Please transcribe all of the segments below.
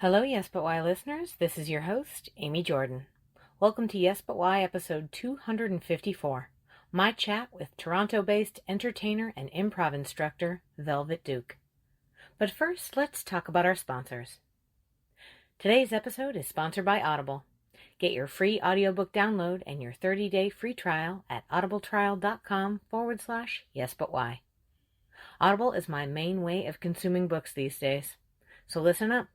Hello, Yes But Why listeners. This is your host, Amy Jordan. Welcome to Yes But Why episode 254, my chat with Toronto-based entertainer and improv instructor, Velvet Duke. But first, let's talk about our sponsors. Today's episode is sponsored by Audible. Get your free audiobook download and your 30-day free trial at audibletrial.com/yesbutwhy. Audible is my main way of consuming books these days. So listen up.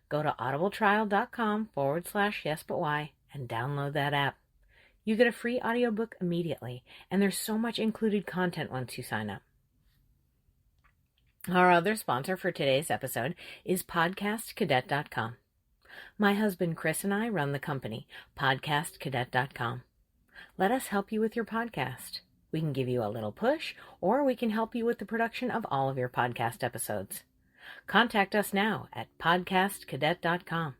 Go to audibletrial.com/yesbutwhy and download that app. You get a free audiobook immediately, and there's so much included content once you sign up. Our other sponsor for today's episode is podcastcadet.com. My husband Chris and I run the company, podcastcadet.com. Let us help you with your podcast. We can give you a little push, or we can help you with the production of all of your podcast episodes. Contact us now at podcastcadet.com.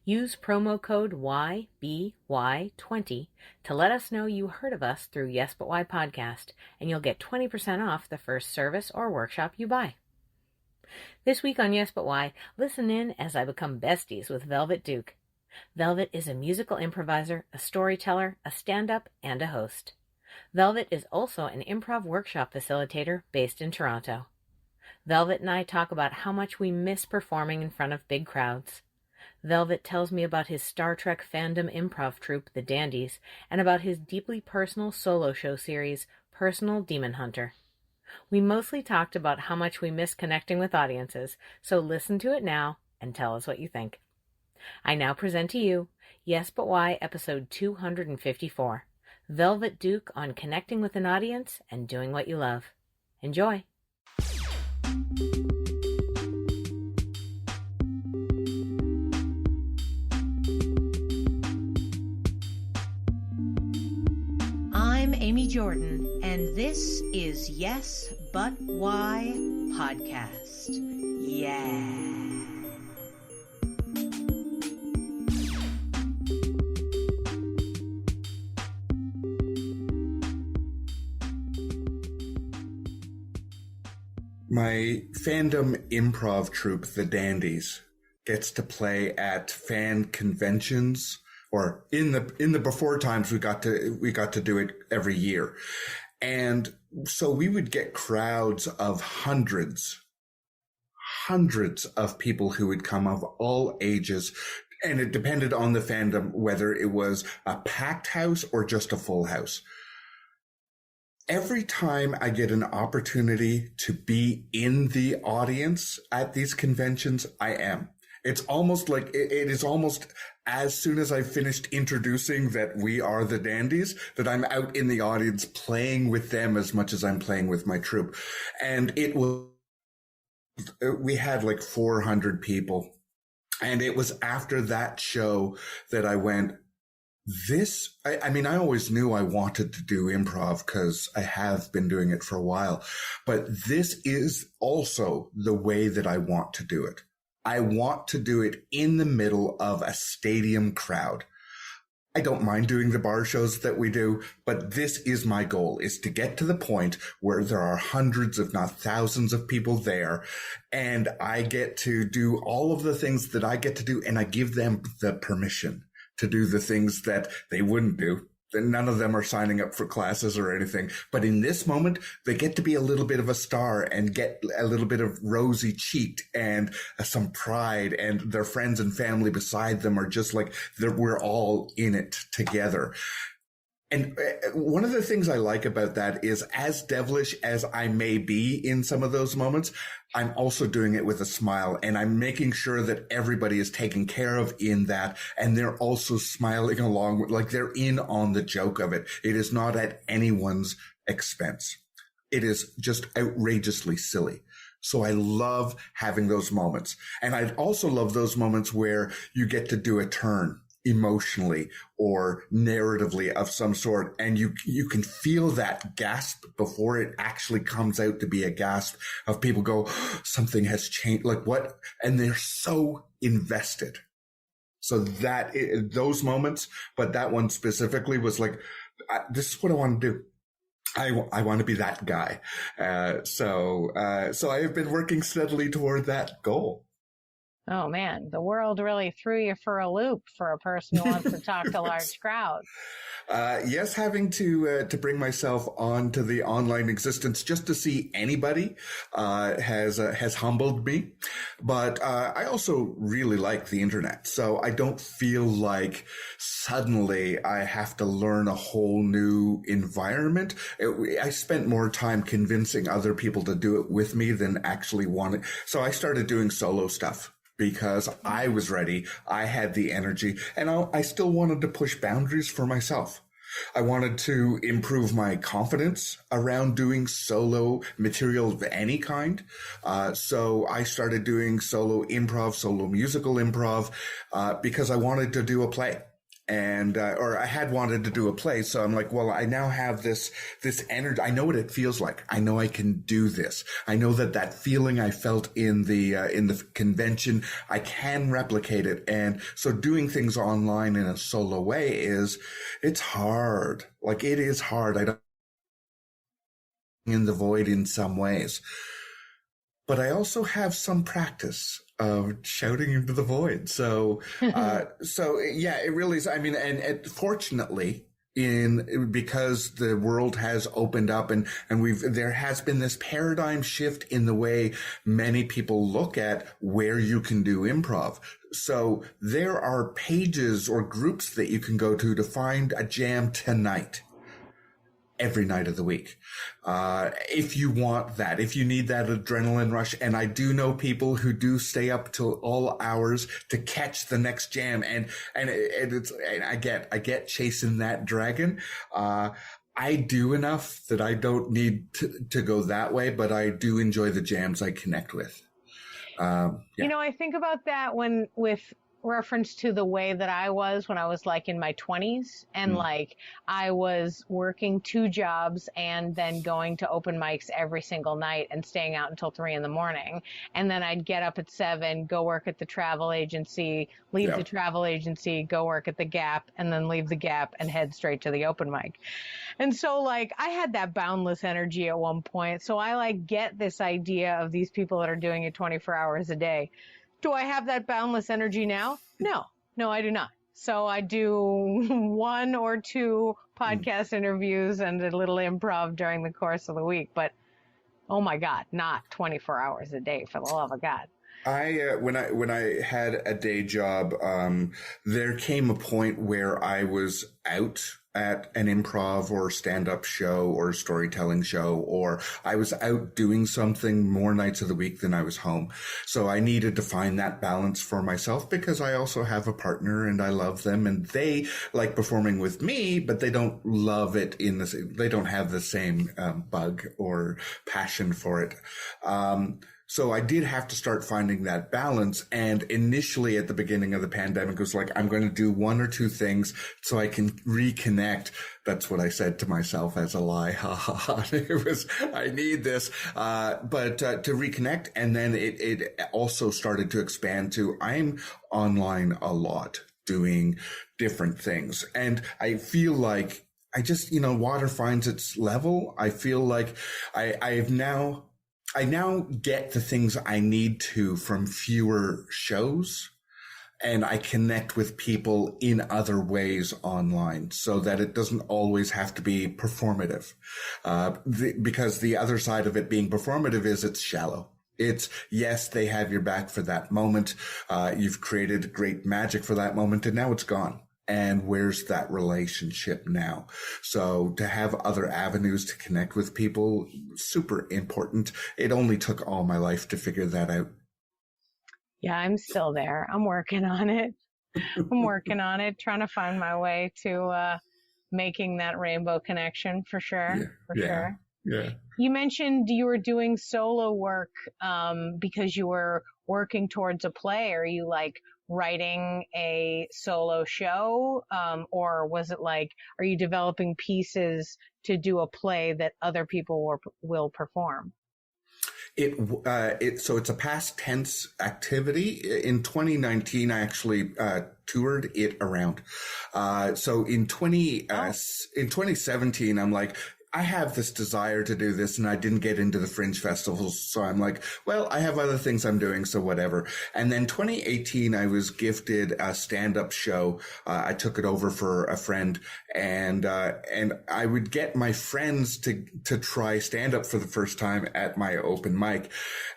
Use promo code YBY20 to let us know you heard of us through Yes But Why podcast, and you'll get 20% off the first service or workshop you buy. This week on Yes But Why, listen in as I become besties with Velvet Duke. Velvet is a musical improviser, a storyteller, a stand-up, and a host. Velvet is also an improv workshop facilitator based in Toronto. Velvet and I talk about how much we miss performing in front of big crowds. Velvet tells me about his Star Trek fandom improv troupe, The Dandies, and about his deeply personal solo show series, Personal Demon Hunter. We mostly talked about how much we miss connecting with audiences, so listen to it now and tell us what you think. I now present to you Yes But Why episode 254, Velvet Duke on connecting with an audience and doing what you love. Enjoy! I'm Amy Jordan, and this is Yes But Why podcast. Yeah. My fandom improv troupe, The Dandies, gets to play at fan conventions, or in the before times we got to do it every year. And so we would get crowds of hundreds of people who would come of all ages. And it depended on the fandom, whether it was a packed house or just a full house. Every time I get an opportunity to be in the audience at these conventions, I am. It's almost like it is almost as soon as I finished introducing that we are the Dandies, that I'm out in the audience playing with them as much as I'm playing with my troupe. And we had like 400 people. And it was after that show that I went, I mean, I always knew I wanted to do improv because I have been doing it for a while, but this is also the way that I want to do it. I want to do it in the middle of a stadium crowd. I don't mind doing the bar shows that we do, but this is my goal, is to get to the point where there are hundreds, if not thousands of people there, and I get to do all of the things that I get to do, and I give them the permission to do the things that they wouldn't do. None of them are signing up for classes or anything. But in this moment, they get to be a little bit of a star and get a little bit of rosy cheeked and some pride, and their friends and family beside them are just like, we're all in it together. And one of the things I like about that is, as devilish as I may be in some of those moments, I'm also doing it with a smile, and I'm making sure that everybody is taken care of in that, and they're also smiling along, like they're in on the joke of it. It is not at anyone's expense. It is just outrageously silly. So I love having those moments. And I also love those moments where you get to do a turn emotionally or narratively of some sort, and you can feel that gasp before it actually comes out to be a gasp of people go, something has changed, like what? And they're so invested. So those moments, but that one specifically was like, this is what I want to do. I want to be that guy. So I have been working steadily toward that goal. Oh man, the world really threw you for a loop for a person who wants to talk to large crowds. Yes, having to bring myself onto the online existence just to see anybody has humbled me. But I also really like the internet, so I don't feel like suddenly I have to learn a whole new environment. I spent more time convincing other people to do it with me than actually wanting. So I started doing solo stuff, because I was ready, I had the energy, and I still wanted to push boundaries for myself. I wanted to improve my confidence around doing solo material of any kind. So I started doing solo improv, solo musical improv, because I wanted to do a play. And, or I had wanted to do a play. So I'm like, well, I now have this energy. I know what it feels like. I know I can do this. I know that feeling I felt in the convention, I can replicate it. And so doing things online in a solo way it's hard. Like, it is hard. I don't in the void in some ways, but I also have some practice of shouting into the void. So, yeah, it really is. I mean, and fortunately, because the world has opened up and there has been this paradigm shift in the way many people look at where you can do improv. So there are pages or groups that you can go to find a jam tonight, every night of the week. If you want that, if you need that adrenaline rush. And I do know people who do stay up till all hours to catch the next jam. And I get chasing that dragon. I do enough that I don't need to go that way, but I do enjoy the jams I connect with. Yeah. You know, I think about that with reference to the way that I was when I was like in my 20s and like I was working 2 jobs and then going to open mics every single night and staying out until 3 a.m. And then I'd get up at 7, go work at the travel agency, leave the travel agency, go work at the Gap, and then leave the Gap and head straight to the open mic. And so like I had that boundless energy at one point. So I like get this idea of these people that are doing it 24 hours a day. Do I have that boundless energy now? No, I do not. So I do 1 or 2 podcast interviews and a little improv during the course of the week. But, oh my God, not 24 hours a day, for the love of God. When I had a day job, there came a point where I was out at an improv or stand-up show or storytelling show, or I was out doing something more nights of the week than I was home. So I needed to find that balance for myself, because I also have a partner and I love them and they like performing with me, but they don't love it they don't have the same bug or passion for it. So I did have to start finding that balance. And initially at the beginning of the pandemic, it was like, I'm going to do 1 or 2 things so I can reconnect. That's what I said to myself as a lie. Ha ha ha. It was, I need this. But to reconnect. And then it also started to expand to, I'm online a lot doing different things. And I feel like I just, water finds its level. I feel like I now get the things I need to from fewer shows, and I connect with people in other ways online so that it doesn't always have to be performative. Because the other side of it being performative is it's shallow. It's, yes, they have your back for that moment. You've created great magic for that moment, and now it's gone. And where's that relationship now? So to have other avenues to connect with people, super important. It only took all my life to figure that out. Yeah, I'm still there. I'm working on it. Trying to find my way to making that rainbow connection for sure. Sure. Yeah. You mentioned you were doing solo work because you were working towards a play. Are you like writing a solo show? Or was it like, are you developing pieces to do a play that other people will perform? So it's a past tense activity. In 2019, I actually toured it around. So in 2017, I'm like, I have this desire to do this, and I didn't get into the fringe festivals. So I'm like, well, I have other things I'm doing, so whatever. And then 2018, I was gifted a stand-up show. I took it over for a friend, and I would get my friends to try stand-up for the first time at my open mic.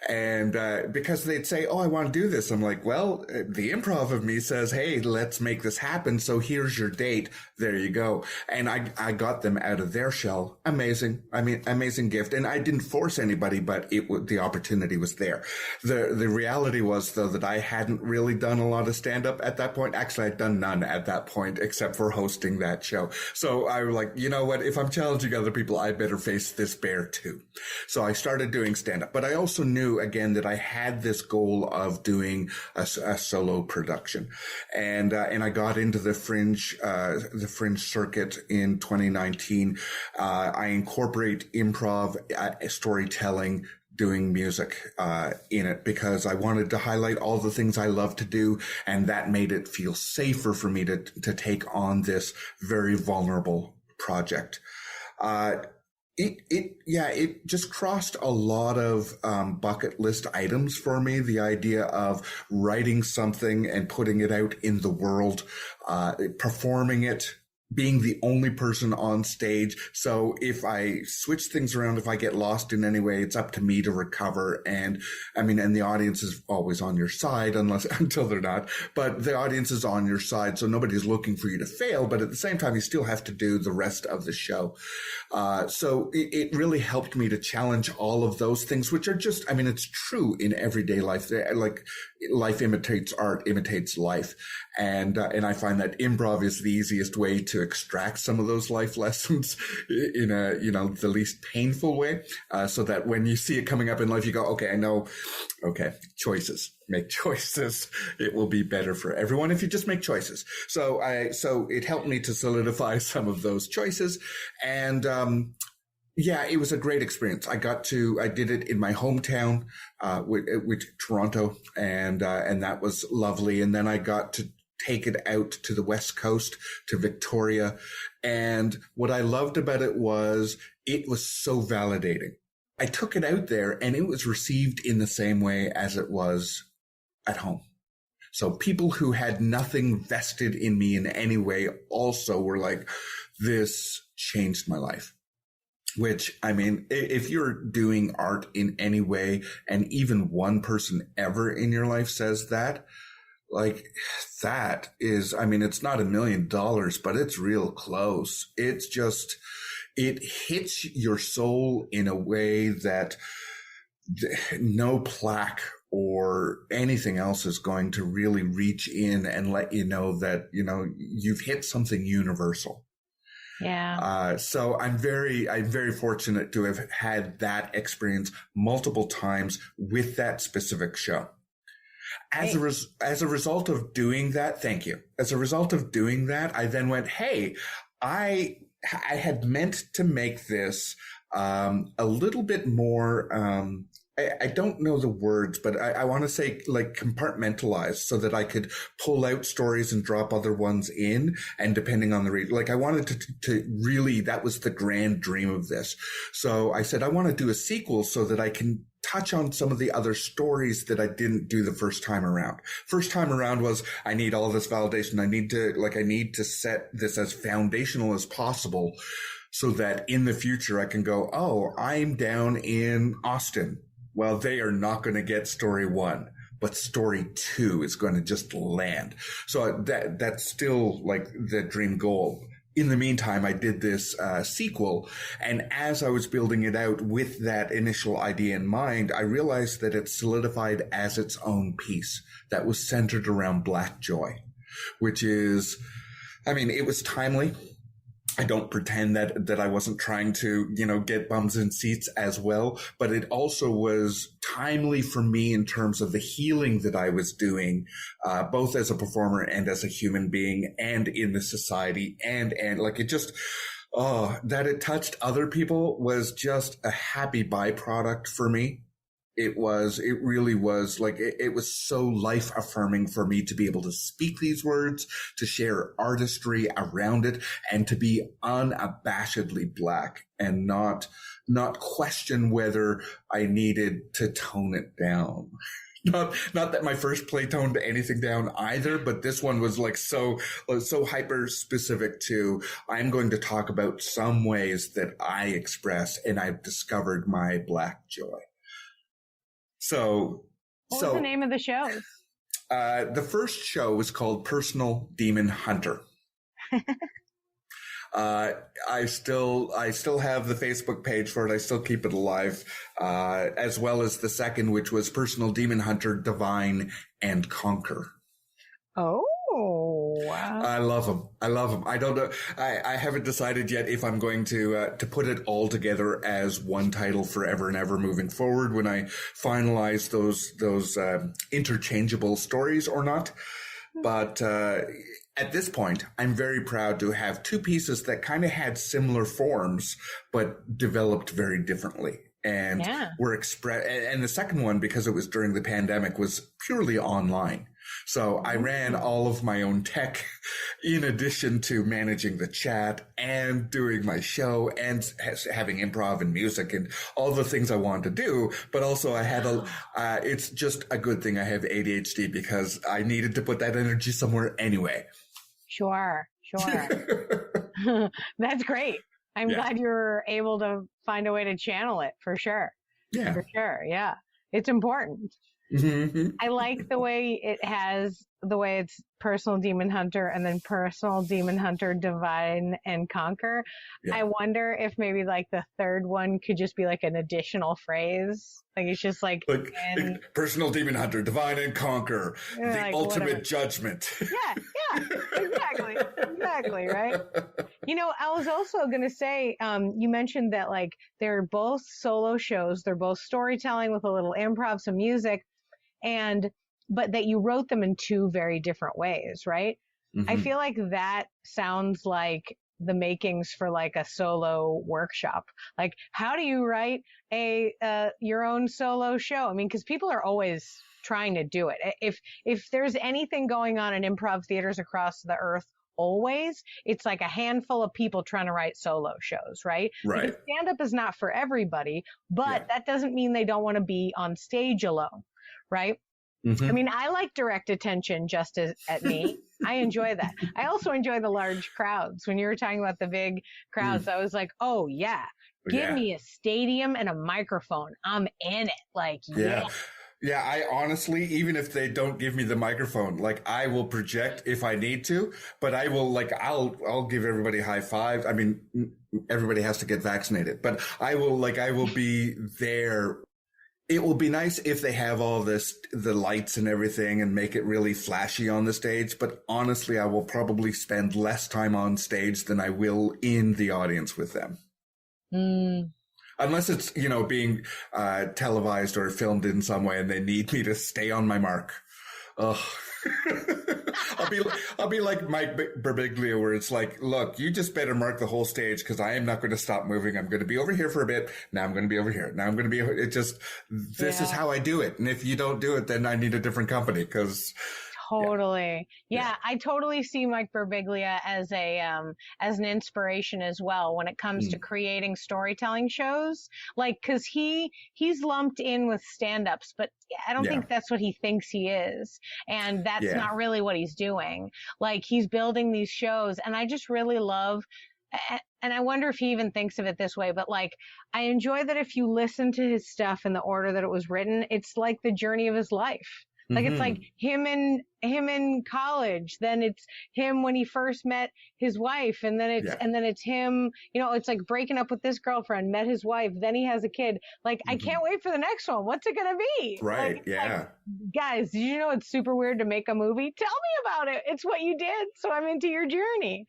And because they'd say, oh, I want to do this. I'm like, well, the improv of me says, hey, let's make this happen. So here's your date. There you go. And I got them out of their shell. Amazing. I mean, amazing gift. And I didn't force anybody, but the opportunity was there. The reality was, though, that I hadn't really done a lot of stand-up at that point. Actually, I'd done none at that point, except for hosting that show. So I was like, you know what? If I'm challenging other people, I better face this bear too. So I started doing stand-up. But I also knew, again, that I had this goal of doing a solo production. And I got into the fringe circuit in 2019. I incorporate improv, storytelling, doing music in it, because I wanted to highlight all the things I love to do, and that made it feel safer for me to take on this very vulnerable project. It just crossed a lot of bucket list items for me. The idea of writing something and putting it out in the world, performing it, being the only person on stage. So if I switch things around, if I get lost in any way, it's up to me to recover. And the audience is always on your side, until they're not, but the audience is on your side. So nobody's looking for you to fail, but at the same time, you still have to do the rest of the show. So it really helped me to challenge all of those things, which are just, it's true in everyday life. Like, life imitates art, imitates life. And I find that improv is the easiest way to extract some of those life lessons in the least painful way, so that when you see it coming up in life, you go, okay, I know, okay, make choices. It will be better for everyone if you just make choices. So it helped me to solidify some of those choices. And, it was a great experience. I did it in my hometown, with Toronto, and that was lovely. And then I got to take it out to the West Coast, to Victoria. And what I loved about it was so validating. I took it out there and it was received in the same way as it was at home. So people who had nothing vested in me in any way also were like, this changed my life. Which, if you're doing art in any way, and even one person ever in your life says that, like, that is, it's not $1 million, but it's real close. It's just, it hits your soul in a way that no plaque or anything else is going to really reach in and let you know that, you've hit something universal. Yeah. So I'm very fortunate to have had that experience multiple times with that specific show. As a result of doing that, thank you. As a result of doing that, I then went, hey, I had meant to make this a little bit more, I don't know the words, but I want to say like compartmentalized, so that I could pull out stories and drop other ones in. And depending on the read, like I wanted to really, that was the grand dream of this. So I said, I want to do a sequel so that I can touch on some of the other stories that I didn't do the first time around. First time around was, I need all this validation. I need to set this as foundational as possible, so that in the future I can go, oh, I'm down in Austin. Well, they are not going to get story 1, but story 2 is going to just land. So that's still like the dream goal. In the meantime, I did this sequel, and as I was building it out with that initial idea in mind, I realized that it solidified as its own piece that was centered around Black joy, which is, it was timely. I don't pretend that I wasn't trying to, get bums in seats as well, but it also was timely for me in terms of the healing that I was doing, both as a performer and as a human being and in the society, and like it just, that it touched other people was just a happy byproduct for me. It really was like, it was so life affirming for me to be able to speak these words, to share artistry around it, and to be unabashedly Black and not question whether I needed to tone it down. Not that my first play toned anything down either, but this one was like so hyper specific to, I'm going to talk about some ways that I express and I've discovered my Black joy. So, what was the name of the show? The first show was called Personal Demon Hunter. I still have the Facebook page for it. I still keep it alive, as well as the second, which was Personal Demon Hunter, Divine and Conquer. Oh, wow. I love them. I don't know. I haven't decided yet if I'm going to put it all together as one title forever and ever moving forward when I finalize those interchangeable stories or not. But, at this point, I'm very proud to have two pieces that kind of had similar forms, but developed very differently. And were and the second one, because it was during the pandemic, was purely online. So I ran all of my own tech in addition to managing the chat and doing my show and having improv and music and all the things I wanted to do. But also I had it's just a good thing I have ADHD because I needed to put that energy somewhere anyway. Sure. That's great. I'm glad you're able to find a way to channel it for sure. Yeah. For sure. Yeah. It's important. Mm-hmm. I like the way it's Personal Demon Hunter and then Personal Demon Hunter, Divine and Conquer. Yeah. I wonder if maybe like the third one could just be like an additional phrase. Like it's just like Personal Demon Hunter, Divine and Conquer, the like, ultimate judgment. Yeah, exactly, right? You know, I was also going to say, you mentioned that like they're both solo shows. They're both storytelling with a little improv, some music. But that you wrote them in two very different ways, right? Mm-hmm. I feel like that sounds like the makings for like a solo workshop. Like, how do you write your own solo show? I mean, because people are always trying to do it. If there's anything going on in improv theaters across the earth, always, it's like a handful of people trying to write solo shows, right? Right. Because stand-up is not for everybody, but that doesn't mean they don't want to be on stage alone. Right? Mm-hmm. I mean, I like direct attention just at me. I enjoy that. I also enjoy the large crowds. When you were talking about the big crowds, I was like, oh, yeah. Give me a stadium and a microphone. I'm in it. Like, yeah. Yeah, I honestly, even if they don't give me the microphone, like I will project if I need to, but I will I'll give everybody a high five. I mean, everybody has to get vaccinated, but I will be there. It will be nice if they have all the lights and everything and make it really flashy on the stage. But honestly, I will probably spend less time on stage than I will in the audience with them. Unless it's, being televised or filmed in some way and they need me to stay on my mark. Ugh. I'll be like Mike Birbiglia, where it's like, look, you just better mark the whole stage because I am not going to stop moving. I'm going to be over here for a bit. Now I'm going to be over here. Now I'm going to be over. This is how I do it. And if you don't do it, then I need a different company because. Totally. Yeah. I totally see Mike Birbiglia as an inspiration as well when it comes to creating storytelling shows. Like, cause he's lumped in with stand-ups, but I don't think that's what he thinks he is. And that's not really what he's doing. Like, he's building these shows and I just really love, and I wonder if he even thinks of it this way, but like, I enjoy that if you listen to his stuff in the order that it was written, it's like the journey of his life. Like it's like him in college, then it's him when he first met his wife, and then it's him, it's like breaking up with this girlfriend, met his wife, then he has a kid. Like I can't wait for the next one. What's it gonna be? Right. Like, guys, did you know it's super weird to make a movie? Tell me about it. It's what you did, so I'm into your journey.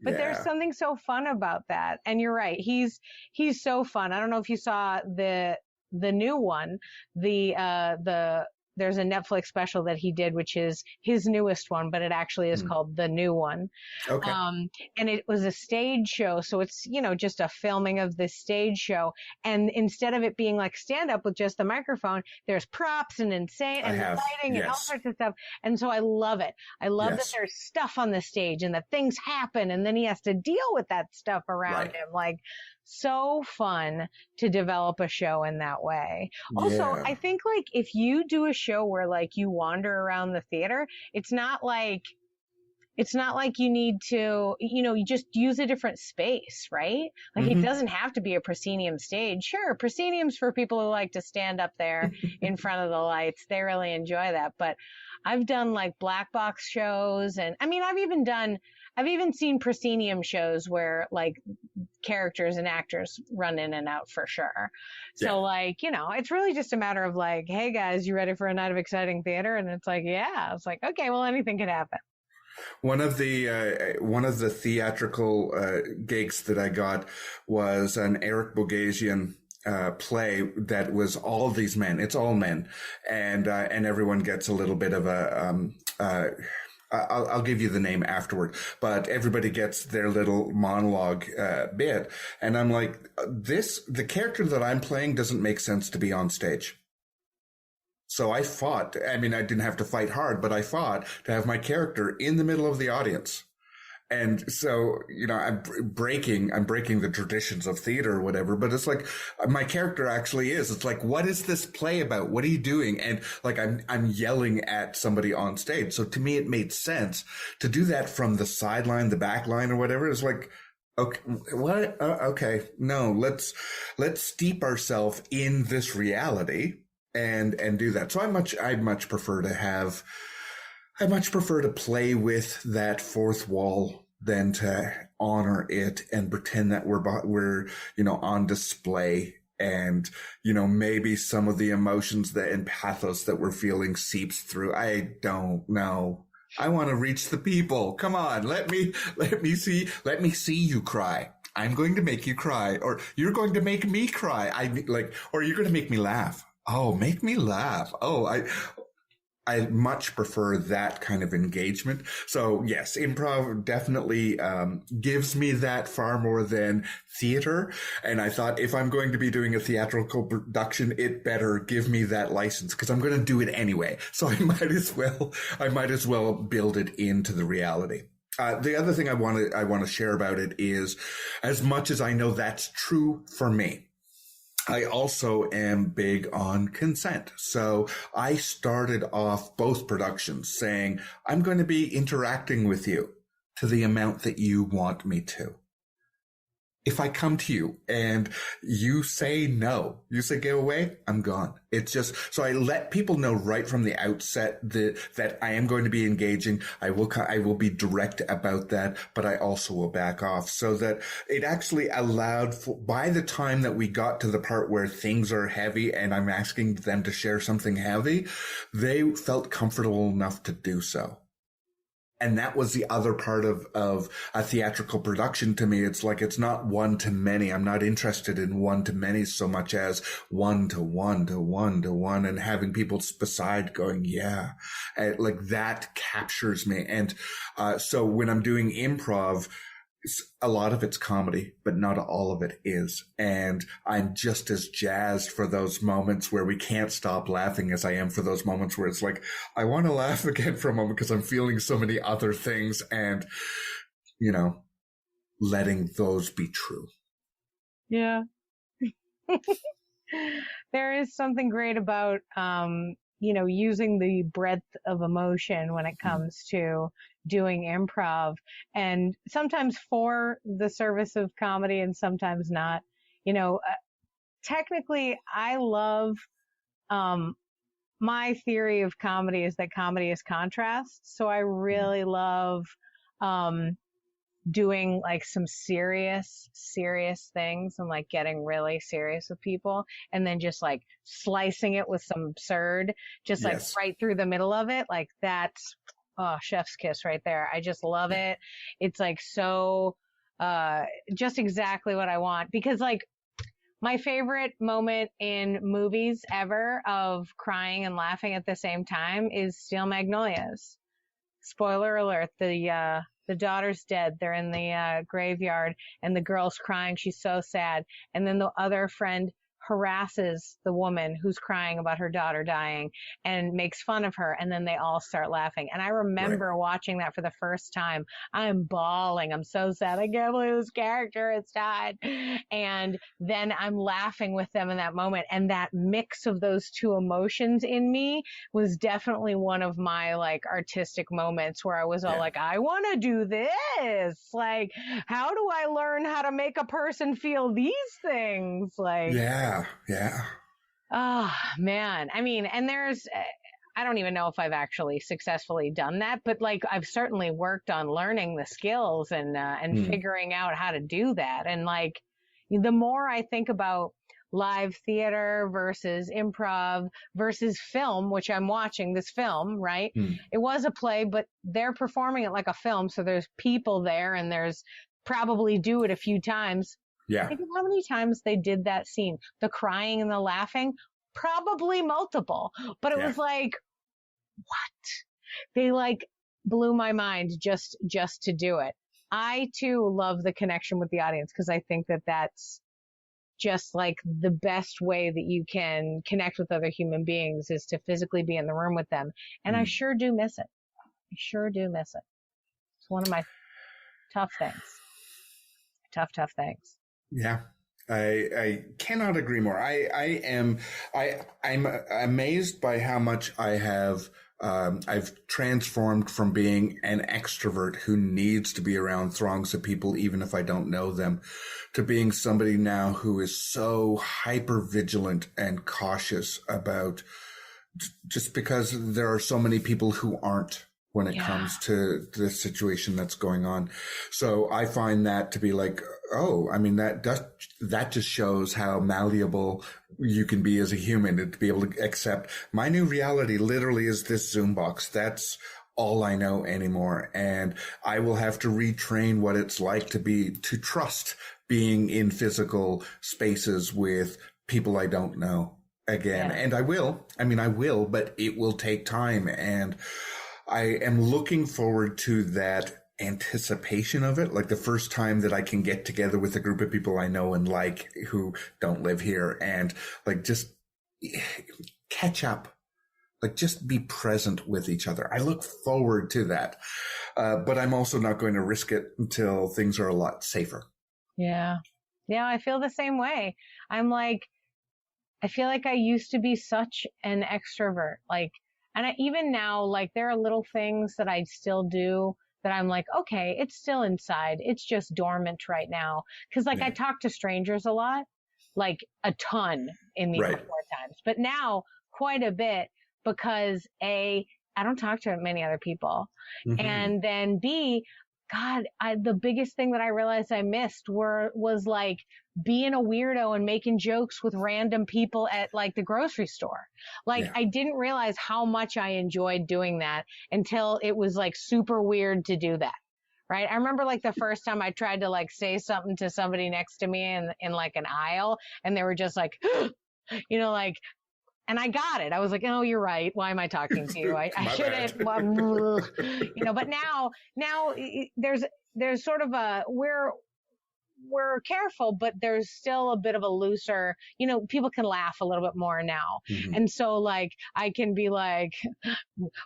But there's something so fun about that. And you're right. He's so fun. I don't know if you saw the new one, the there's a Netflix special that he did, which is his newest one, but it actually is called The New One. Okay. And it was a stage show. So it's, just a filming of this stage show. And instead of it being like stand up with just the microphone, there's props and lighting and all sorts of stuff. And so I love it. I love that there's stuff on the stage and that things happen. And then he has to deal with that stuff around him. Like, so fun to develop a show in that way. Also, I think like if you do a show where like you wander around the theater, it's not like you need to, you just use a different space, right? Like it doesn't have to be a proscenium stage. Sure, proscenium's for people who like to stand up there in front of the lights. They really enjoy that. But I've done like black box shows, and I mean, I've even seen proscenium shows where like characters and actors run in and out for sure. So like, it's really just a matter of like, hey guys, you ready for a night of exciting theater? And it's like, yeah. It's like, okay, well, anything could happen. One of the theatrical gigs that I got was an Eric Bogasian play that was all these men. It's all men, and everyone gets a little bit of a. I'll give you the name afterward, but everybody gets their little monologue bit, and I'm like, the character that I'm playing doesn't make sense to be on stage. So I fought. I mean, I didn't have to fight hard, but I fought to have my character in the middle of the audience. And so, I'm breaking the traditions of theater or whatever, but it's like my character actually is. It's like, what is this play about? What are you doing? And like, I'm yelling at somebody on stage. So to me, it made sense to do that from the sideline, the back line or whatever. It's like, okay, what? Okay, no, let's steep ourselves in this reality and do that. So I'd much prefer to play with that fourth wall than to honor it and pretend that we're on display, and maybe some of the emotions and pathos that we're feeling seeps through. I don't know. I want to reach the people. Come on, let me see you cry. I'm going to make you cry, or you're going to make me cry. Or you're going to make me laugh. Oh, make me laugh. Oh, I much prefer that kind of engagement. So yes, improv definitely gives me that far more than theater. And I thought, if I'm going to be doing a theatrical production, it better give me that license, because I'm going to do it anyway. So I might as well build it into the reality. The other thing I want to share about it is, as much as I know that's true for me, I also am big on consent. So I started off both productions saying, I'm going to be interacting with you to the amount that you want me to. If I come to you and you say no, you say go away, I'm gone. It's just, so I let people know right from the outset that I am going to be engaging. I will be direct about that, but I also will back off, so that it actually allowed for, by the time that we got to the part where things are heavy and I'm asking them to share something heavy, they felt comfortable enough to do so. And that was the other part of a theatrical production to me. It's like, it's not one to many. I'm not interested in one to many so much as one to one to one to one, and having people beside going, yeah, like that captures me. And so when I'm doing improv, a lot of it's comedy, but not all of it is. And I'm just as jazzed for those moments where we can't stop laughing as I am for those moments where it's like, I want to laugh again for a moment because I'm feeling so many other things, and, letting those be true. Yeah. There is something great about, using the breadth of emotion when it comes to doing improv, and sometimes for the service of comedy and sometimes not. Technically, I love, my theory of comedy is that comedy is contrast. So I really love, doing like some serious things and like getting really serious with people, and then just like slicing it with some absurd, just like right through the middle of it. Like that's, chef's kiss right there. I just love it. It's like so, just exactly what I want, because like My favorite moment in movies ever of crying and laughing at the same time is Steel Magnolias. Spoiler alert, the daughter's dead. They're in the graveyard and the girl's crying. She's so sad. And then the other friend harasses the woman who's crying about her daughter dying and makes fun of her. And then they all start laughing. And I remember watching that for the first time. I'm bawling. I'm so sad. I can't believe this character has died. And then I'm laughing with them in that moment. And that mix of those two emotions in me was definitely one of my like artistic moments where I was all like, I want to do this. Like, how do I learn how to make a person feel these things? Like, yeah. Oh, man. I mean, and there's, I don't even know if I've actually successfully done that, but like I've certainly worked on learning the skills and figuring out how to do that. And like, the more I think about live theater versus improv versus film, which I'm watching this film, right? It was a play, but they're performing it like a film. So there's people there and there's probably do it a few times. Yeah. Think of how many times they did that scene, the crying and the laughing, probably multiple, but it was like, what? They like blew my mind just to do it. I too love the connection with the audience because I think that that's just like the best way that you can connect with other human beings is to physically be in the room with them. And I sure do miss it. I sure do miss it. It's one of my tough things. Tough things. Yeah, I cannot agree more. I'm amazed by how much I have. I've transformed from being an extrovert who needs to be around throngs of people, even if I don't know them, to being somebody now who is so hyper vigilant and cautious about just because there are so many people who aren't when it comes to the situation that's going on. So I find that to be like, oh, I mean, that just shows how malleable you can be as a human, to be able to accept my new reality literally is this Zoom box. That's all I know anymore. And I will have to retrain what it's like to trust being in physical spaces with people I don't know again. Yeah. And I will, but it will take time. And I am looking forward to that anticipation of it, like the first time that I can get together with a group of people I know and like who don't live here and like just catch up, like just be present with each other. I look forward to that. But I'm also not going to risk it until things are a lot safer. Yeah. Yeah, I feel the same way. I'm like, I feel like I used to be such an extrovert, like, and even now, like, there are little things that I still do that I'm like, okay, it's still inside. It's just dormant right now. Cause like I talk to strangers a lot, like a ton in the before times, but now quite a bit because I don't talk to many other people. And then B, God, the biggest thing that I realized I missed was like being a weirdo and making jokes with random people at like the grocery store. Like I didn't realize how much I enjoyed doing that until it was like super weird to do that. Right. I remember like the first time I tried to like say something to somebody next to me in like an aisle and they were just like, you know, like, and I got it. I was like, oh, you're right. Why am I talking to you? I shouldn't, you know, but now there's sort of we're careful, but there's still a bit of a looser, you know, people can laugh a little bit more now. And so like, I can be like,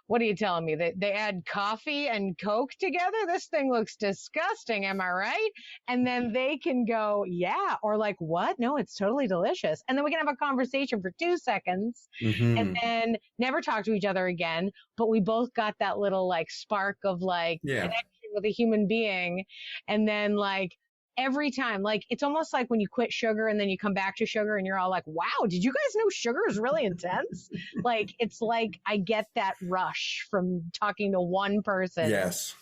what are you telling me? They add coffee and Coke together? This thing looks disgusting. Am I right? And then they can go, yeah. Or like, what? No, it's totally delicious. And then we can have a conversation for 2 seconds and then never talk to each other again. But we both got that little like spark of like connection with a human being. And then like, every time, like, it's almost like when you quit sugar and then you come back to sugar and you're all like, wow, did you guys know sugar is really intense? Like, it's like I get that rush from talking to one person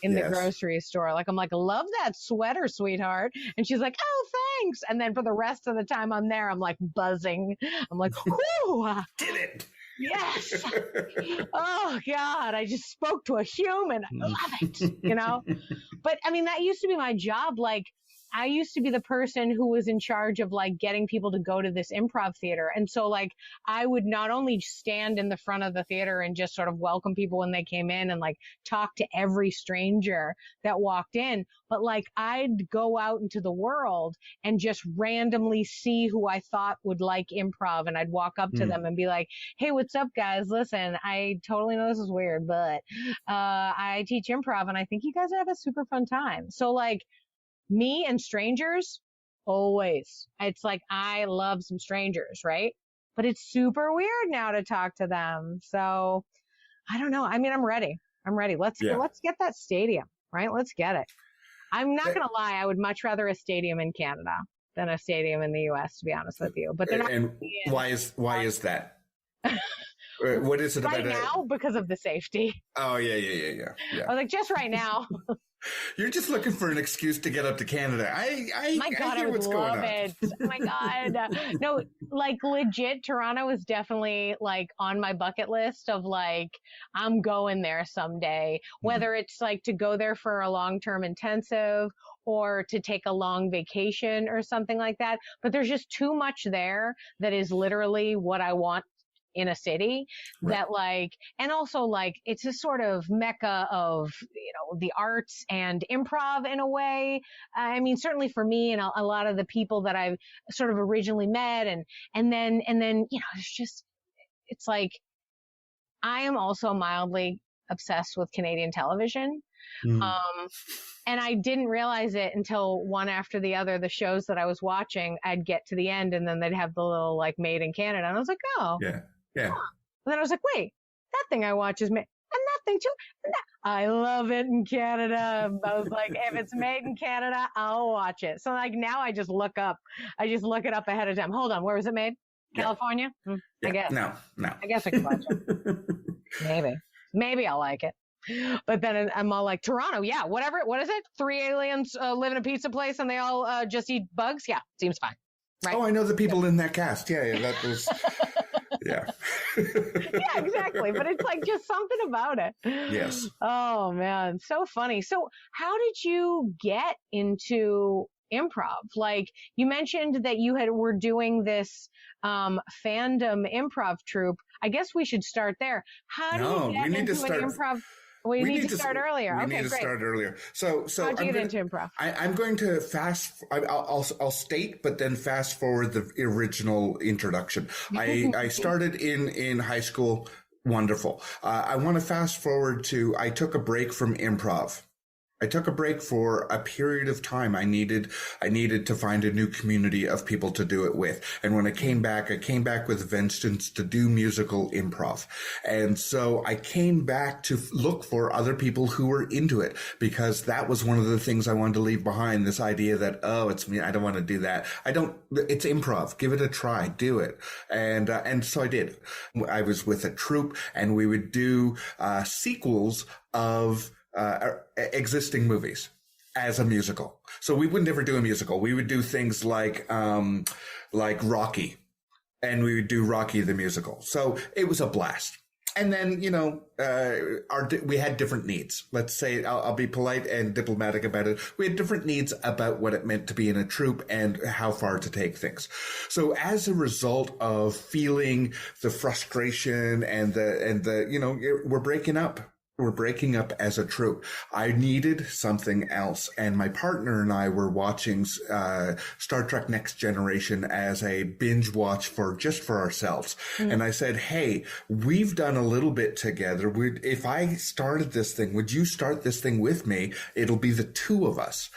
in the grocery store. Like, I'm like, love that sweater, sweetheart. And she's like, oh, thanks. And then for the rest of the time I'm there, I'm like buzzing. I'm like, whoo, did it. Yes. Oh God, I just spoke to a human. I love it, you know? But I mean, that used to be my job. Like, I used to be the person who was in charge of like getting people to go to this improv theater. And so like I would not only stand in the front of the theater and just sort of welcome people when they came in and like talk to every stranger that walked in, but like I'd go out into the world and just randomly see who I thought would like improv. And I'd walk up to them and be like, hey, what's up, guys? Listen, I totally know this is weird, but I teach improv and I think you guys would have a super fun time. So like me and strangers, always. It's like I love some strangers, right? But it's super weird now to talk to them. So I don't know. I mean, I'm ready. Let's get that stadium, right? Let's get it. I'm not going to lie. I would much rather a stadium in Canada than a stadium in the US, to be honest with you. But they're not. And why is that? What is it right about now? Because of the safety. Oh, yeah. I was like, just right now. You're just looking for an excuse to get up to Canada. My God, I would love it. Oh my God. No, like legit, Toronto is definitely like on my bucket list of like, I'm going there someday, whether it's like to go there for a long-term intensive or to take a long vacation or something like that. But there's just too much there that is literally what I want in a city that like, and also like, it's a sort of mecca of, you know, the arts and improv in a way. I mean, certainly for me and a lot of the people that I've sort of originally met and then, you know, it's like, I am also mildly obsessed with Canadian television. And I didn't realize it until one after the other, the shows that I was watching, I'd get to the end and then they'd have the little like made in Canada. And I was like, oh. Yeah. And then I was like, wait, that thing I watch is made, and that thing too. I love it in Canada. I was like, if it's made in Canada, I'll watch it. So like now I just look it up ahead of time. Hold on, where was it made? California? I guess. No. I guess I can watch it. Maybe I'll like it. But then I'm all like, Toronto, yeah, whatever. What is it? 3 aliens live in a pizza place and they all just eat bugs? Yeah, seems fine. Right? Oh, I know the people in that cast. Yeah, that was... Yeah. Yeah, exactly. But it's like just something about it. Yes. Oh, man. So funny. So how did you get into improv? Like you mentioned that you were doing this fandom improv troupe. I guess we should start there. How do you get into an improv? We need to start earlier. We need to start earlier. So how'd you get into improv? I'm going to I'll state, but then fast forward the original introduction. I started in high school. Wonderful. I want to fast forward to, I took a break from improv. I took a break for a period of time. I needed to find a new community of people to do it with. And when I came back with vengeance to do musical improv. And so I came back to look for other people who were into it, because that was one of the things I wanted to leave behind, this idea that, oh, it's me, I don't want to do that. It's improv. Give it a try. Do it. And so I did. I was with a troupe and we would do sequels of existing movies as a musical. So we would never do a musical. We would do things like Rocky, and we would do Rocky the musical. So it was a blast. And then, you know, we had different needs. Let's say, I'll be polite and diplomatic about it. We had different needs about what it meant to be in a troupe and how far to take things. So as a result of feeling the frustration and the, you know, we're breaking up as a troupe. I needed something else. And my partner and I were watching Star Trek Next Generation as a binge watch for ourselves. And I said, hey, we've done a little bit together. If I started this thing, would you start this thing with me? It'll be the two of us.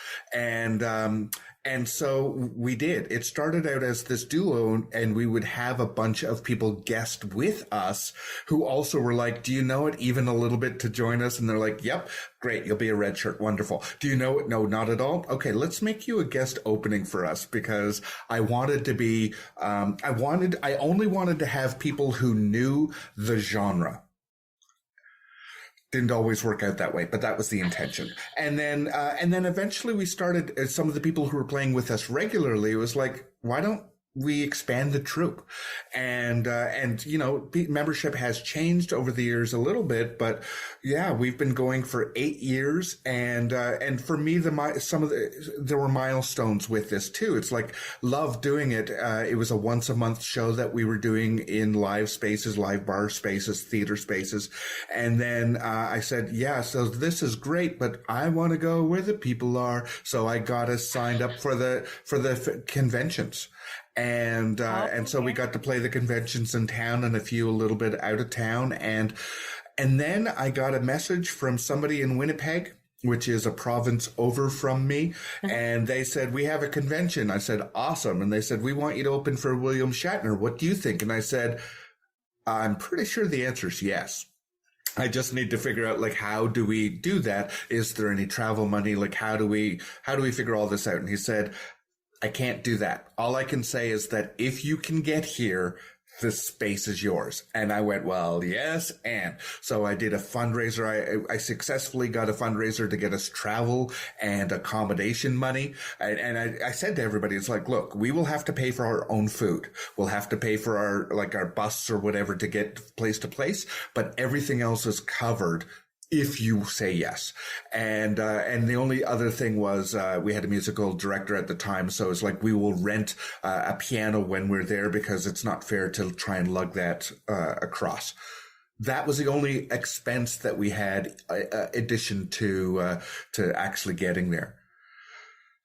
And so we did. It started out as this duo, and we would have a bunch of people guest with us who also were like, do you know it even a little bit to join us? And they're like, yep, great. You'll be a red shirt. Wonderful. Do you know it? No, not at all. Okay. Let's make you a guest opening for us, because I wanted to be, I only wanted to have people who knew the genre. Didn't always work out that way, but that was the intention. And then eventually we started, some of the people who were playing with us regularly, it was like, why don't we expand the troupe. And membership has changed over the years a little bit, but yeah, we've been going for 8 years. And for me, there were milestones with this too. It's like, love doing it. It was a once a month show that we were doing in live spaces, live bar spaces, theater spaces. And then, I said, yeah, so this is great, but I want to go where the people are. So I got us signed up for the conventions. And so we got to play the conventions in town and a few a little bit out of town. And then I got a message from somebody in Winnipeg, which is a province over from me. And they said, we have a convention. I said, awesome. And they said, we want you to open for William Shatner. What do you think? And I said, I'm pretty sure the answer is yes. I just need to figure out, like, how do we do that? Is there any travel money? Like, how do we figure all this out? And he said, I can't do that. All I can say is that if you can get here, the space is yours. And I went, well, yes. And so I did a fundraiser. I successfully got a fundraiser to get us travel and accommodation money. And I said to everybody, it's like, look, we will have to pay for our own food. We'll have to pay for our bus or whatever to get place to place, but everything else is covered if you say yes. And the only other thing was, we had a musical director at the time. So it's like, we will rent a piano when we're there because it's not fair to try and lug that across. That was the only expense that we had, addition to actually getting there.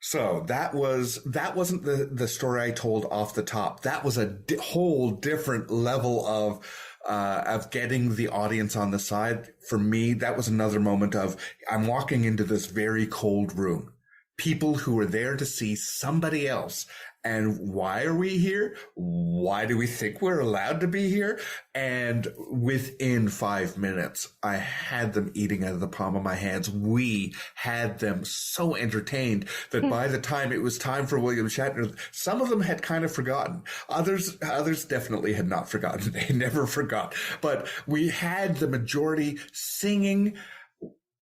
So that wasn't the story I told off the top. That was a whole different level of getting the audience on the side. For me, that was another moment of, I'm walking into this very cold room. People who are there to see somebody else. And why are we here? Why do we think we're allowed to be here? And within 5 minutes, I had them eating out of the palm of my hands. We had them so entertained that by the time it was time for William Shatner, some of them had kind of forgotten. Others definitely had not forgotten. They never forgot. But we had the majority singing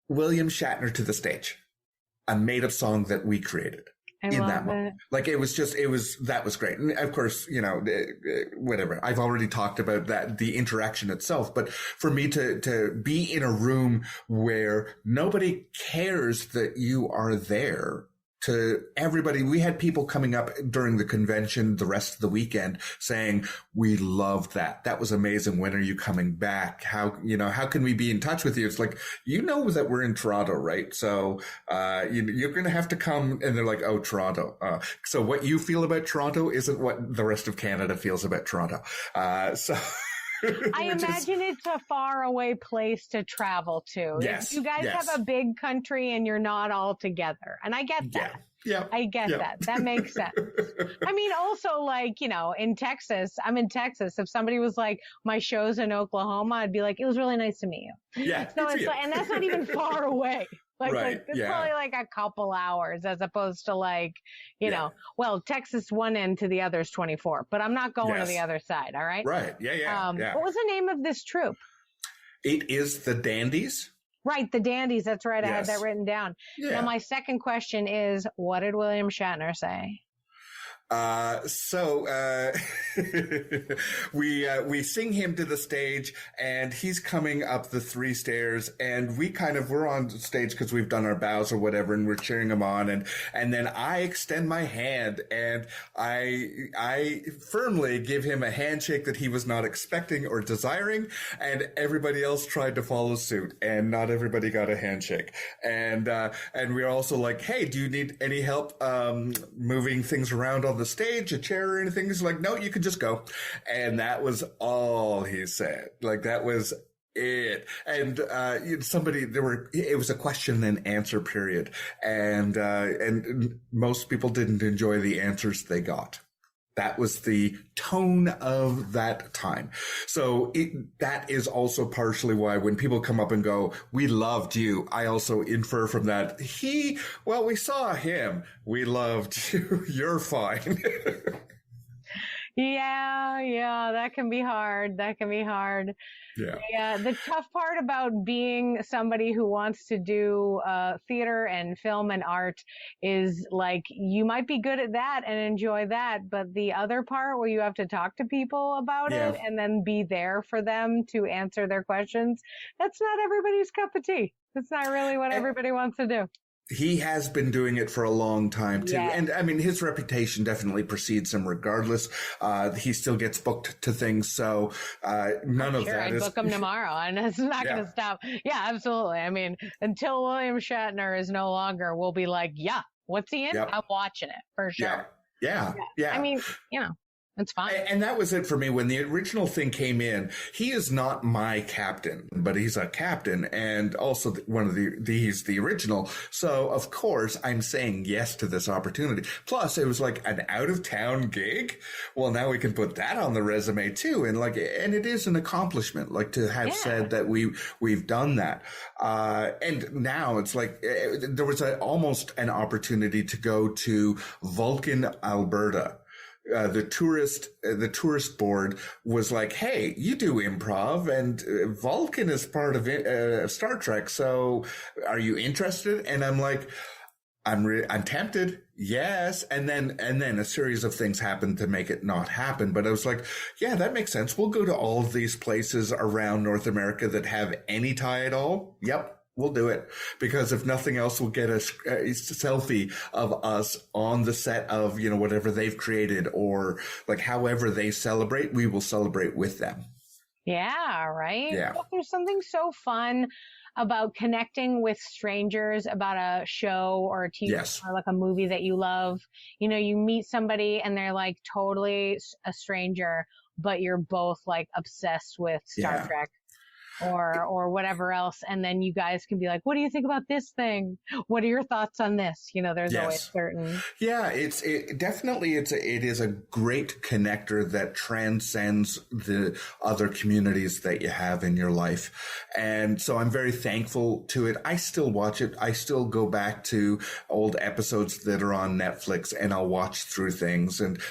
William Shatner to the stage, a made-up song that we created. In that moment. Like, that was great. And of course, whatever. I've already talked about that, the interaction itself. But for me to be in a room where nobody cares that you are there, to everybody, we had people coming up during the convention the rest of the weekend saying, we loved that. That was amazing. When are you coming back? How can we be in touch with you? It's like, that we're in Toronto, right? So, you're going to have to come. And they're like, oh, Toronto. So what you feel about Toronto isn't what the rest of Canada feels about Toronto. So. I imagine it's a far away place to travel to. Yes. You guys have a big country and you're not all together. And I get that. Yeah. I get that. That makes sense. I mean, also, like, in Texas, I'm in Texas. If somebody was like, my show's in Oklahoma, I'd be like, it was really nice to meet you. Yeah. So it's like, and that's not even far away. It's probably like a couple hours as opposed to like, well, Texas one end to the other is 24, but I'm not going to the other side. All right. Right. Yeah. What was the name of this troupe? It is the Dandies. Right. The Dandies. That's right. I had Yes. that written down. Yeah. Now, my second question is, what did William Shatner say? We sing him to the stage and he's coming up the 3 stairs and we're on stage because we've done our bows or whatever and we're cheering him on. And then I extend my hand and I firmly give him a handshake that he was not expecting or desiring. And everybody else tried to follow suit and not everybody got a handshake. And we're also like, hey, do you need any help, moving things around on the stage, a chair or anything? He's like, no, you can just go. And that was all he said. Like, that was it. And it was a question and answer period. And most people didn't enjoy the answers they got. That was the tone of that time. So that is also partially why when people come up and go, we loved you, I also infer from that, we saw him. We loved you. You're fine. Yeah, that can be hard. That can be hard. Yeah. Yeah, the tough part about being somebody who wants to do theater and film and art is like you might be good at that and enjoy that, but the other part where you have to talk to people about it and then be there for them to answer their questions, that's not everybody's cup of tea. That's not really what everybody wants to do. He has been doing it for a long time too. Yes. And I mean, his reputation definitely precedes him regardless. He still gets booked to things. So, none of that I'd book him tomorrow and it's not going to stop. Yeah, absolutely. I mean, until William Shatner is no longer, we'll be like, yeah, what's he in? I'm watching it for sure. Yeah. I mean, it's fine. And that was it for me. When the original thing came in, he is not my captain, but he's a captain and also he's the original. So of course I'm saying yes to this opportunity. Plus it was like an out of town gig. Well, now we can put that on the resume too. And it is an accomplishment, like to have said that we've done that. And now it's like, there was almost an opportunity to go to Vulcan, Alberta. The tourist board was like, hey, you do improv and Vulcan is part of Star Trek. So are you interested? And I'm like, I'm tempted. Yes. And then a series of things happened to make it not happen. But I was like, yeah, that makes sense. We'll go to all of these places around North America that have any tie at all. Yep. We'll do it, because if nothing else, we'll get a selfie of us on the set of, whatever they've created, or like however they celebrate, we will celebrate with them. Yeah, right? Yeah. There's something so fun about connecting with strangers about a show or a TV or like a movie that you love. You meet somebody and they're like totally a stranger, but you're both like obsessed with Star Trek. Or whatever else. And then you guys can be like, what do you think about this thing? What are your thoughts on this? There's always certain. Yeah, it is a great connector that transcends the other communities that you have in your life. And so I'm very thankful to it. I still watch it. I still go back to old episodes that are on Netflix and I'll watch through things, and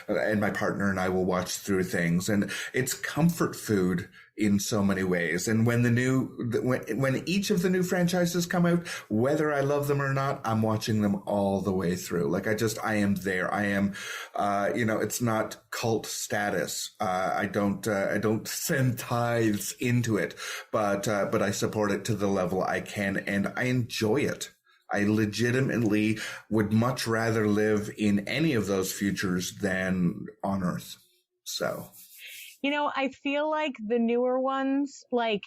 my partner and I will watch through things, and it's comfort food in so many ways. And when when each of the new franchises come out, whether I love them or not, I'm watching them all the way through. Like I am there. I am, it's not cult status. I don't send tithes into it, but I support it to the level I can, and I enjoy it. I legitimately would much rather live in any of those futures than on Earth. So. I feel like the newer ones, like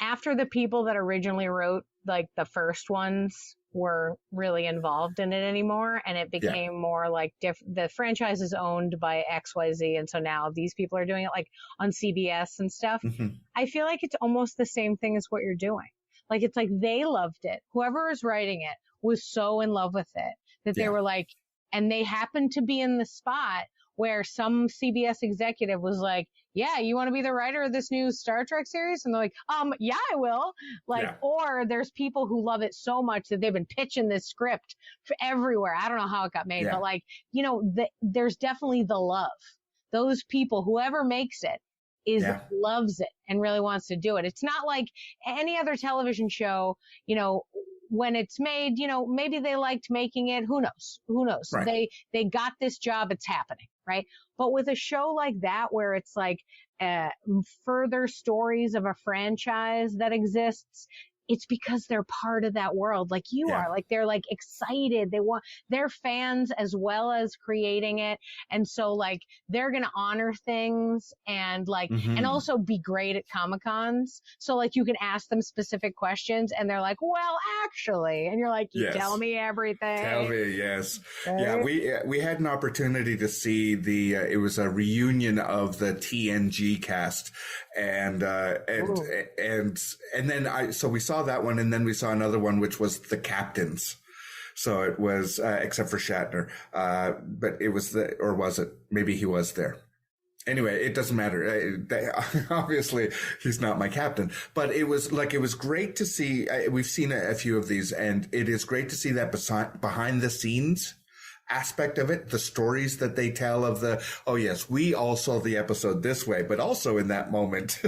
after the people that originally wrote like the first ones were really involved in it anymore, and it became more like the franchise is owned by XYZ, and so now these people are doing it like on CBS and stuff. Mm-hmm. I feel like it's almost the same thing as what you're doing. Like it's like they loved it. Whoever is writing it was so in love with it that they were like, and they happened to be in the spot where some CBS executive was like, yeah, you want to be the writer of this new Star Trek series? And they're like, yeah, I will. Or there's people who love it so much that they've been pitching this script for everywhere. I don't know how it got made, but there's definitely the love. Those people, whoever makes it, loves it and really wants to do it. It's not like any other television show, when it's made, maybe they liked making it. Who knows? Right. They got this job. It's happening. Right. But with a show like that, where it's like further stories of a franchise that exists, it's because they're part of that world, like you are. Like they're like excited. They're fans as well as creating it. And so like they're going to honor things and like, and also be great at Comic-Cons. So like you can ask them specific questions and they're like, well, actually, and you're like, you tell me everything. Tell me. Yes. Right? Yeah. We had an opportunity to see it was a reunion of the TNG cast, and then so we saw that one, and then we saw another one, which was the captains. So it was, except for Shatner, but it was or was it? Maybe he was there. Anyway, it doesn't matter. Obviously, he's not my captain, but it was great to see. We've seen a few of these, and it is great to see that behind the scenes aspect of it, the stories that they tell of the, oh yes, we all saw the episode this way, but also in that moment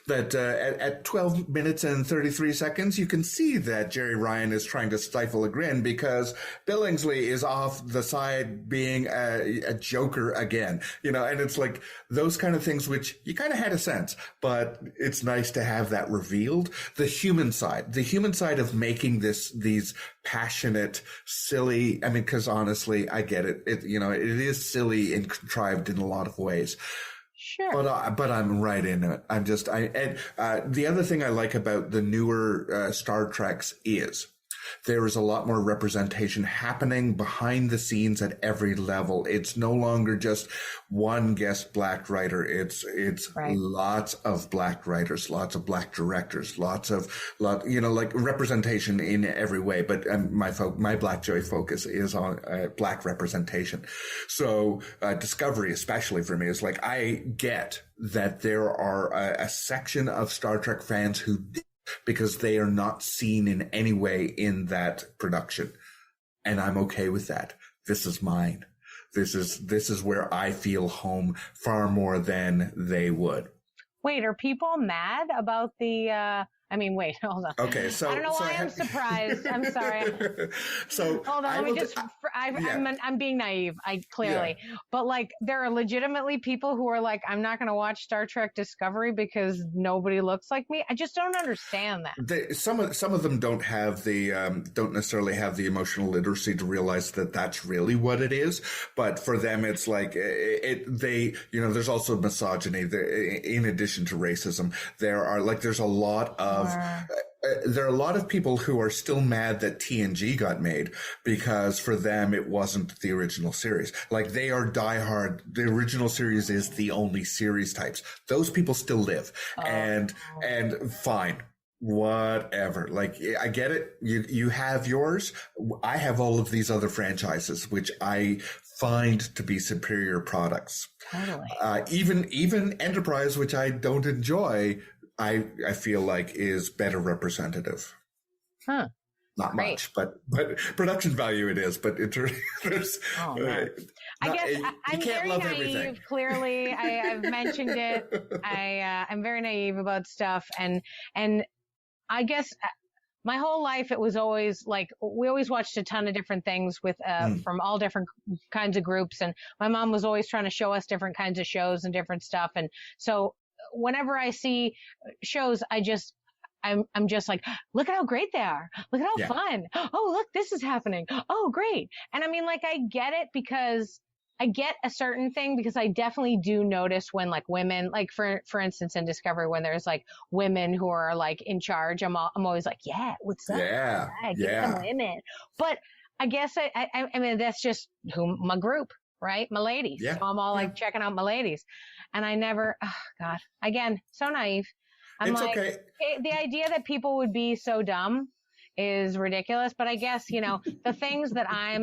that at 12 minutes and 33 seconds, you can see that Jerry Ryan is trying to stifle a grin because Billingsley is off the side being a joker again, you know, and it's like those kind of things, which you kind of had a sense, but it's nice to have that revealed. The human side of making these passionate, silly, I mean, because honestly, I get it. It is silly and contrived in a lot of ways. Sure. But I'm right in it. The other thing I like about the newer Star Treks is there is a lot more representation happening behind the scenes at every level. It's no longer just one guest black writer. It's right. Lots of black writers, lots of black directors, like representation in every way. But my Black Joy focus is on black representation. So Discovery, especially for me, is like, I get that there are a section of Star Trek fans who, because they are not seen in any way in that production. And I'm okay with that. This is mine. This is where I feel home far more than they would. Wait, are people mad about the, wait, hold on. Okay, so I don't know why I'm surprised. I'm sorry. So hold on, I'm being naive. But like, there are legitimately people who are like, I'm not going to watch Star Trek Discovery because nobody looks like me. I just don't understand that. Some of them don't necessarily have the emotional literacy to realize that that's really what it is. But for them, it's like there's also misogyny in addition to racism. There's a lot of there are a lot of people who are still mad that TNG got made because for them it wasn't the original series. Like, they are diehard. The original series is the only series types. Those people still live, and fine. Whatever. Like, I get it. You have yours. I have all of these other franchises, which I find to be superior products. Totally. Even Enterprise, which I don't enjoy, I feel like is better representative. Huh. Not Great. much, but production value it is. But there's. Oh, man. I guess I'm very naive. Everything. Clearly, I've mentioned it. I'm very naive about stuff, and I guess my whole life it was always like we always watched a ton of different things with from all different kinds of groups, and my mom was always trying to show us different kinds of shows and different stuff, and so whenever I see shows, I'm just like, look at how great they are. Look at how fun. Oh, look, this is happening. Oh, great. And I mean, like, I get it because I get a certain thing because I definitely do notice when like women, like for instance, in Discovery, when there's like women who are like in charge, I'm always like, yeah, what's up? Yeah. Get some women. But I guess I mean, that's just my group, right? My ladies. Yeah. So I'm all like checking out my ladies. And I never, oh God, again, so naive. I'm okay. The idea that people would be so dumb is ridiculous. But I guess, the things that I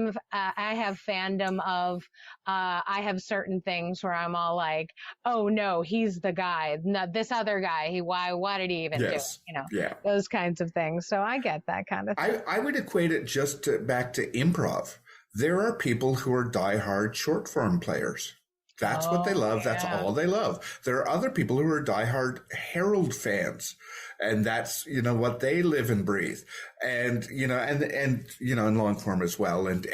have fandom of, I have certain things where I'm all like, oh no, he's the guy. No, this other guy, why did he even do it? Those kinds of things. So I get that kind of thing. I would equate it just back to improv. There are people who are diehard short form players. That's what they love. That's all they love. There are other people who are diehard Herald fans, and that's, what they live and breathe. And, and long form as well, and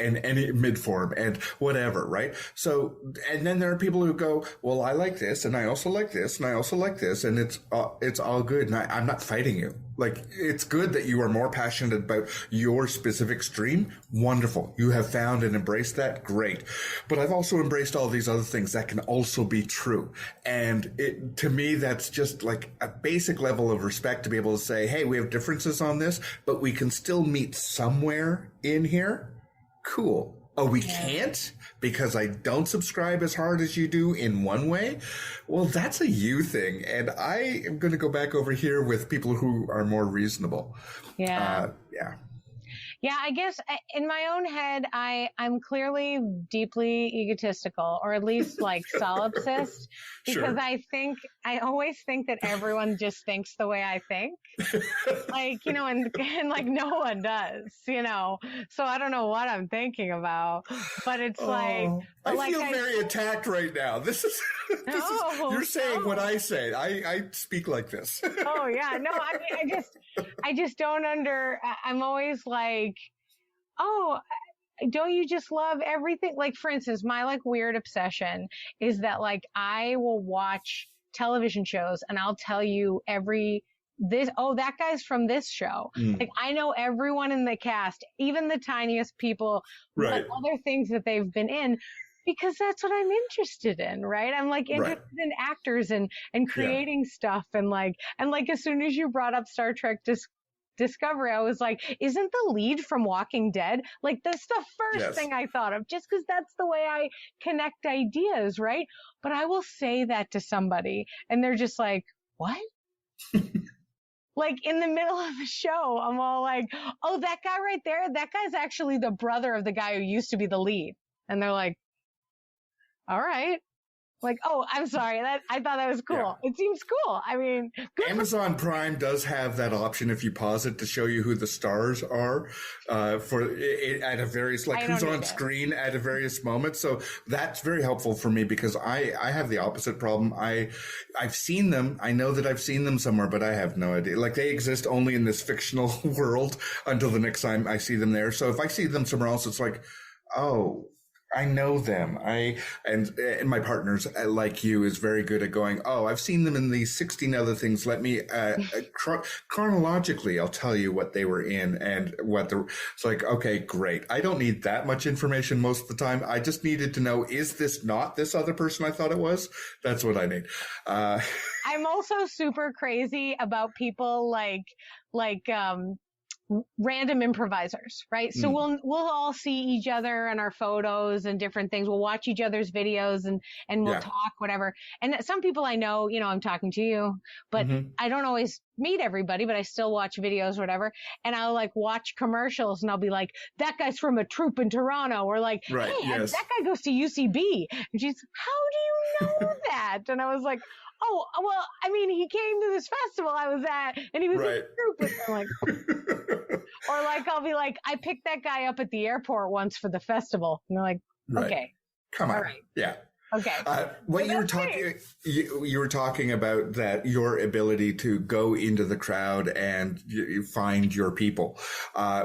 mid form and whatever, right? So, and then there are people who go, well, I like this, and I also like this, and I also like this, and it's all good. And I'm not fighting you. Like, it's good that you are more passionate about your specific stream. Wonderful. You have found and embraced that. Great. But I've also embraced all these other things that can also be true. And to me, that's just like a basic level of respect to be able to say, hey, we have differences on this, but we can still meet somewhere in here. Cool. Oh, we can't because I don't subscribe as hard as you do in one way. Well, that's a you thing. And I am going to go back over here with people who are more reasonable. Yeah. Yeah, I guess in my own head, I'm clearly deeply egotistical, or at least like solipsist, because I think I always think that everyone just thinks the way I think, like, you know, and like no one does, you know, so I don't know what I'm thinking about, but it's like, I like feel very attacked right now. This is, you're saying what I say. I speak like this. Oh yeah. No, I mean, I just don't I'm always like, oh, don't you just love everything? Like, for instance, my like weird obsession is that like I will watch television shows and I'll tell you that guy's from this show. Like I know everyone in the cast, even the tiniest people, right? Other things that they've been in, because that's what I'm interested in, right? I'm like interested in actors and creating stuff and like as soon as you brought up Star Trek Discovery, I was like, isn't the lead from Walking Dead? Like, that's the first thing I thought of, just because that's the way I connect ideas, right? But I will say that to somebody, and they're just like, what? Like, in the middle of the show, I'm all like, oh, that guy right there, that guy's actually the brother of the guy who used to be the lead. And they're like, all right. Like, oh, I'm sorry. I thought that was cool. Yeah. It seems cool. I mean, Amazon Prime does have that option if you pause it to show you who the stars are at a various, like who's on screen at a various moments. So that's very helpful for me because I have the opposite problem. I've seen them. I know that I've seen them somewhere, but I have no idea. Like they exist only in this fictional world until the next time I see them there. So if I see them somewhere else, it's like, oh, I know them. And my partner's like you is very good at going, oh, I've seen them in these 16 other things. Let me, chronologically, I'll tell you what they were in and it's like, okay, great. I don't need that much information most of the time. I just needed to know, is this not this other person I thought it was? That's what I need. I'm also super crazy about people like, random improvisers, right? So we'll all see each other in our photos and different things. We'll watch each other's videos and we'll talk, whatever. And some people I know, you know, I'm talking to you, but I don't always meet everybody, but I still watch videos, whatever. And I'll like watch commercials and I'll be like, that guy's from a troupe in Toronto, or like, hey, that guy goes to UCB. And she's, how do you know that? And I was like, oh, well, I mean, he came to this festival I was at and he was in a group with them. Like, or like, I'll be like, I picked that guy up at the airport once for the festival. And they're like, okay. Come on. All right. Yeah. Okay. What you were talking about, that your ability to go into the crowd and you find your people,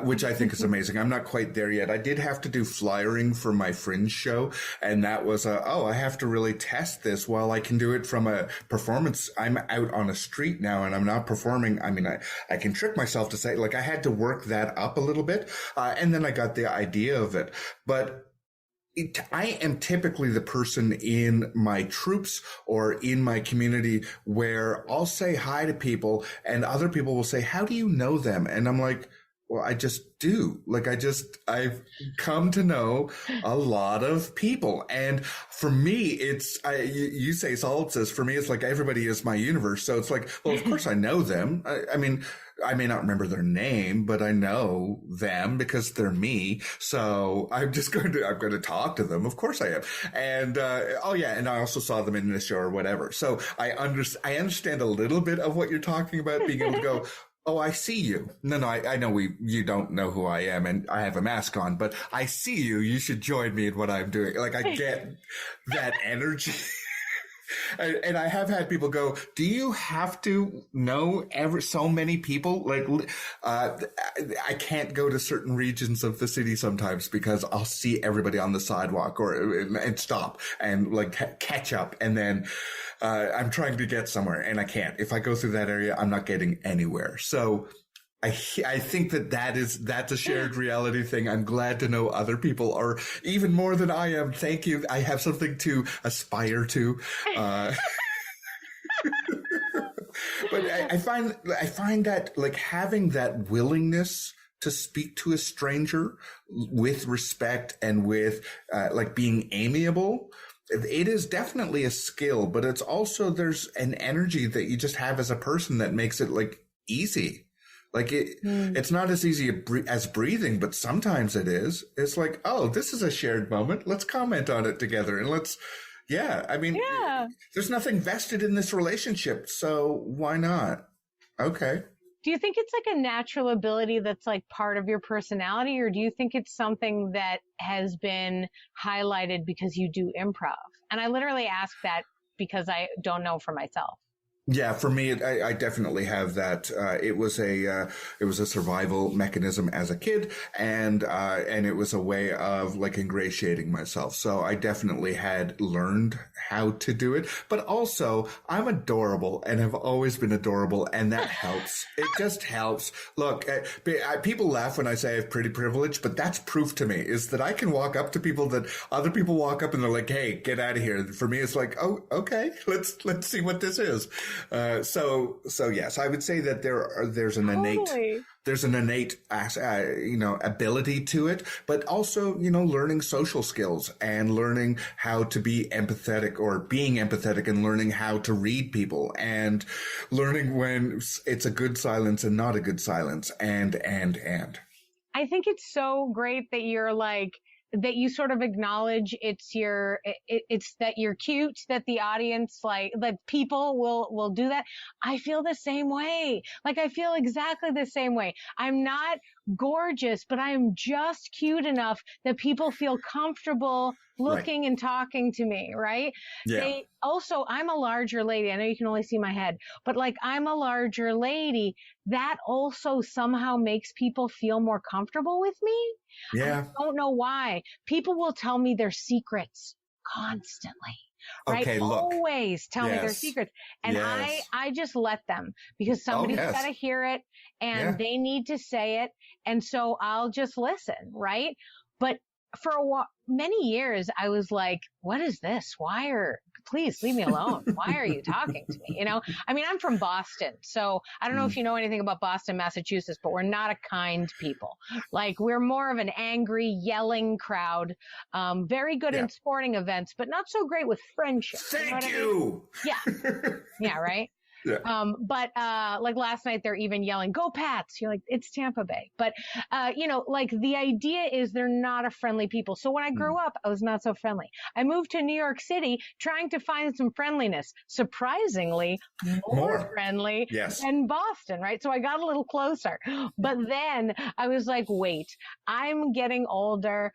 which I think is amazing. I'm not quite there yet. I did have to do flyering for my Fringe show, and that was I have to really test this. While I can do it from a performance, I'm out on a street now and I'm not performing. I mean, I can trick myself to say, like, I had to work that up a little bit, and then I got the idea of it. But I am typically the person in my troops or in my community where I'll say hi to people and other people will say, how do you know them? And I'm like, well, I just do. Like, I've come to know a lot of people. And for me, you say solipsist. For me, it's like everybody is my universe. So it's like, well, of course I know them. I mean, I may not remember their name, but I know them because they're me. So I'm going to talk to them. Of course I am. And, and I also saw them in this show or whatever. So I understand a little bit of what you're talking about, being able to go, oh, I see you. No, I know you don't know who I am and I have a mask on, but I see you. You should join me in what I'm doing. Like, I get that energy. And I have had people go, do you have to know so many people? Like, I can't go to certain regions of the city sometimes because I'll see everybody on the sidewalk and stop and like catch up. And then, I'm trying to get somewhere and I can't. If I go through that area, I'm not getting anywhere. So I think that's a shared reality thing. I'm glad to know other people are even more than I am. Thank you. I have something to aspire to. But I find that like having that willingness to speak to a stranger with respect and with like being amiable, it is definitely a skill, but it's also, there's an energy that you just have as a person that makes it like easy. Like it's not as easy as breathing, but sometimes it is. It's like, oh, this is a shared moment. Let's comment on it together and let's Yeah. I mean, there's nothing vested in this relationship, so why not? Okay. Do you think it's like a natural ability that's like part of your personality, or do you think it's something that has been highlighted because you do improv? And I literally ask that because I don't know for myself. Yeah, for me, I definitely have that. It was a survival mechanism as a kid, and it was a way of like ingratiating myself. So I definitely had learned how to do it. But also, I'm adorable and have always been adorable, and that helps. It just helps. Look, people laugh when I say I have pretty privilege, but that's proof to me is that I can walk up to people that other people walk up and they're like, "Hey, get out of here." For me, it's like, "Oh, okay, let's see what this is." So yes, I would say that there's an innate, ability to it, but also, learning social skills and learning how to be empathetic or being empathetic and learning how to read people and learning when it's a good silence and not a good silence and. I think it's so great that you're like, that you sort of acknowledge it's that you're cute, that the audience, like, that people will do that. I feel the same way. Like, I feel exactly the same way. I'm not gorgeous, but I am just cute enough that people feel comfortable looking and talking to me, right? Yeah. I'm a larger lady. I know you can only see my head, but like, I'm a larger lady. That also somehow makes people feel more comfortable with me. Yeah. I don't know why. People will tell me their secrets constantly. Right? Okay, look. Always tell me their secrets. And I just let them because somebody's got to hear it and they need to say it. And so I'll just listen, right? But for many years, I was like, what is this? Please leave me alone. Why are you talking to me? I mean, I'm from Boston, so I don't know if you know anything about Boston, Massachusetts, but we're not a kind people. Like, we're more of an angry, yelling crowd, very good in sporting events, but not so great with friendship. Thank you. I mean? Yeah. Yeah. Right. Yeah. But like last night, they're even yelling, "Go Pats!" You're like, it's Tampa Bay. But, like the idea is they're not a friendly people. So when I grew up, I was not so friendly. I moved to New York City trying to find some friendliness, surprisingly more friendly than Boston, right? So I got a little closer. But then I was like, wait, I'm getting older.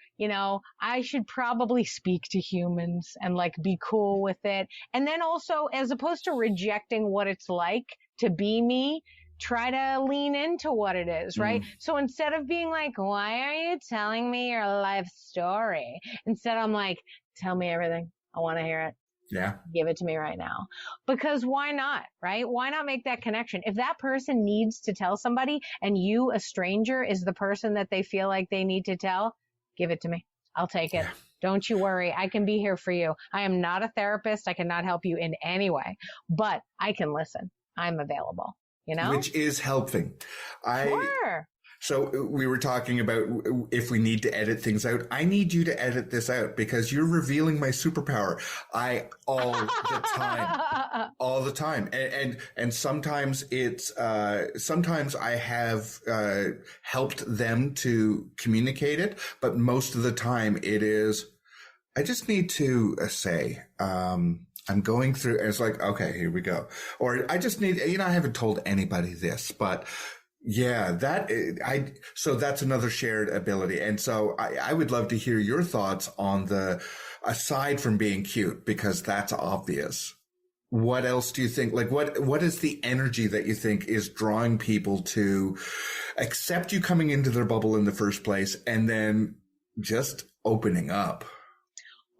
I should probably speak to humans and like be cool with it. And then also, as opposed to rejecting what it's like to be me, try to lean into what it is, right? So instead of being like, why are you telling me your life story? Instead, I'm like, tell me everything. I want to hear it. Yeah. Give it to me right now. Because why not, right? Why not make that connection? If that person needs to tell somebody and you, a stranger, is the person that they feel like they need to tell, give it to me. I'll take it. Yeah. Don't you worry. I can be here for you. I am not a therapist. I cannot help you in any way, but I can listen. I'm available, Which is helping. Sure. So we were talking about if we need to edit things out. I need you to edit this out because you're revealing my superpower. All the time. And sometimes sometimes I have, helped them to communicate it, but most of the time it is, I just need to say, I'm going through, and it's like, okay, here we go. Or I just need, I haven't told anybody this, but yeah, so that's another shared ability. And so I would love to hear your thoughts on aside from being cute, because that's obvious. What else do you think? Like, what is the energy that you think is drawing people to accept you coming into their bubble in the first place and then just opening up?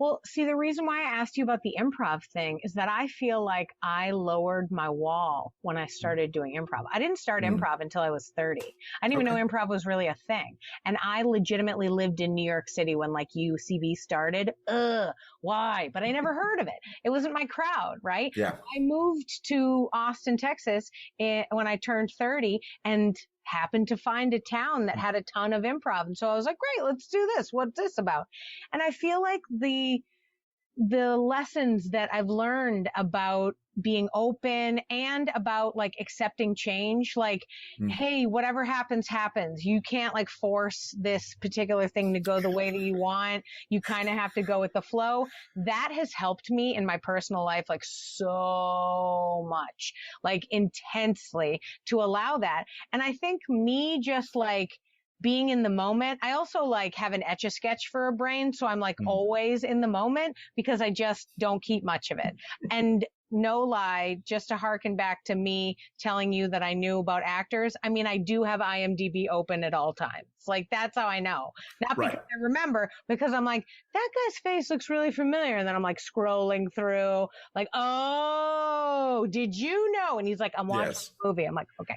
Well, see, the reason why I asked you about the improv thing is that I feel like I lowered my wall when I started doing improv. I didn't start improv until I was 30. I didn't even know improv was really a thing. And I legitimately lived in New York City when like UCB started. Why? But I never heard of it. It wasn't my crowd, right? Yeah. I moved to Austin, Texas when I turned 30 and happened to find a town that had a ton of improv. And so I was like, great, let's do this. What's this about? And I feel like the the lessons that I've learned about being open and about like accepting change, like, hey, whatever happens, happens. You can't like force this particular thing to go the way that you want. You kind of have to go with the flow. That has helped me in my personal life, like so much, like intensely, to allow that. And I think me just like being in the moment. I also like have an Etch-a-Sketch for a brain. So I'm like always in the moment because I just don't keep much of it. And no lie, just to harken back to me telling you that I knew about actors. I mean, I do have IMDb open at all times. Like, that's how I know. Not because I remember, because I'm like, that guy's face looks really familiar. And then I'm like scrolling through, like, oh, did you know? And he's like, I'm watching the movie. I'm like, okay.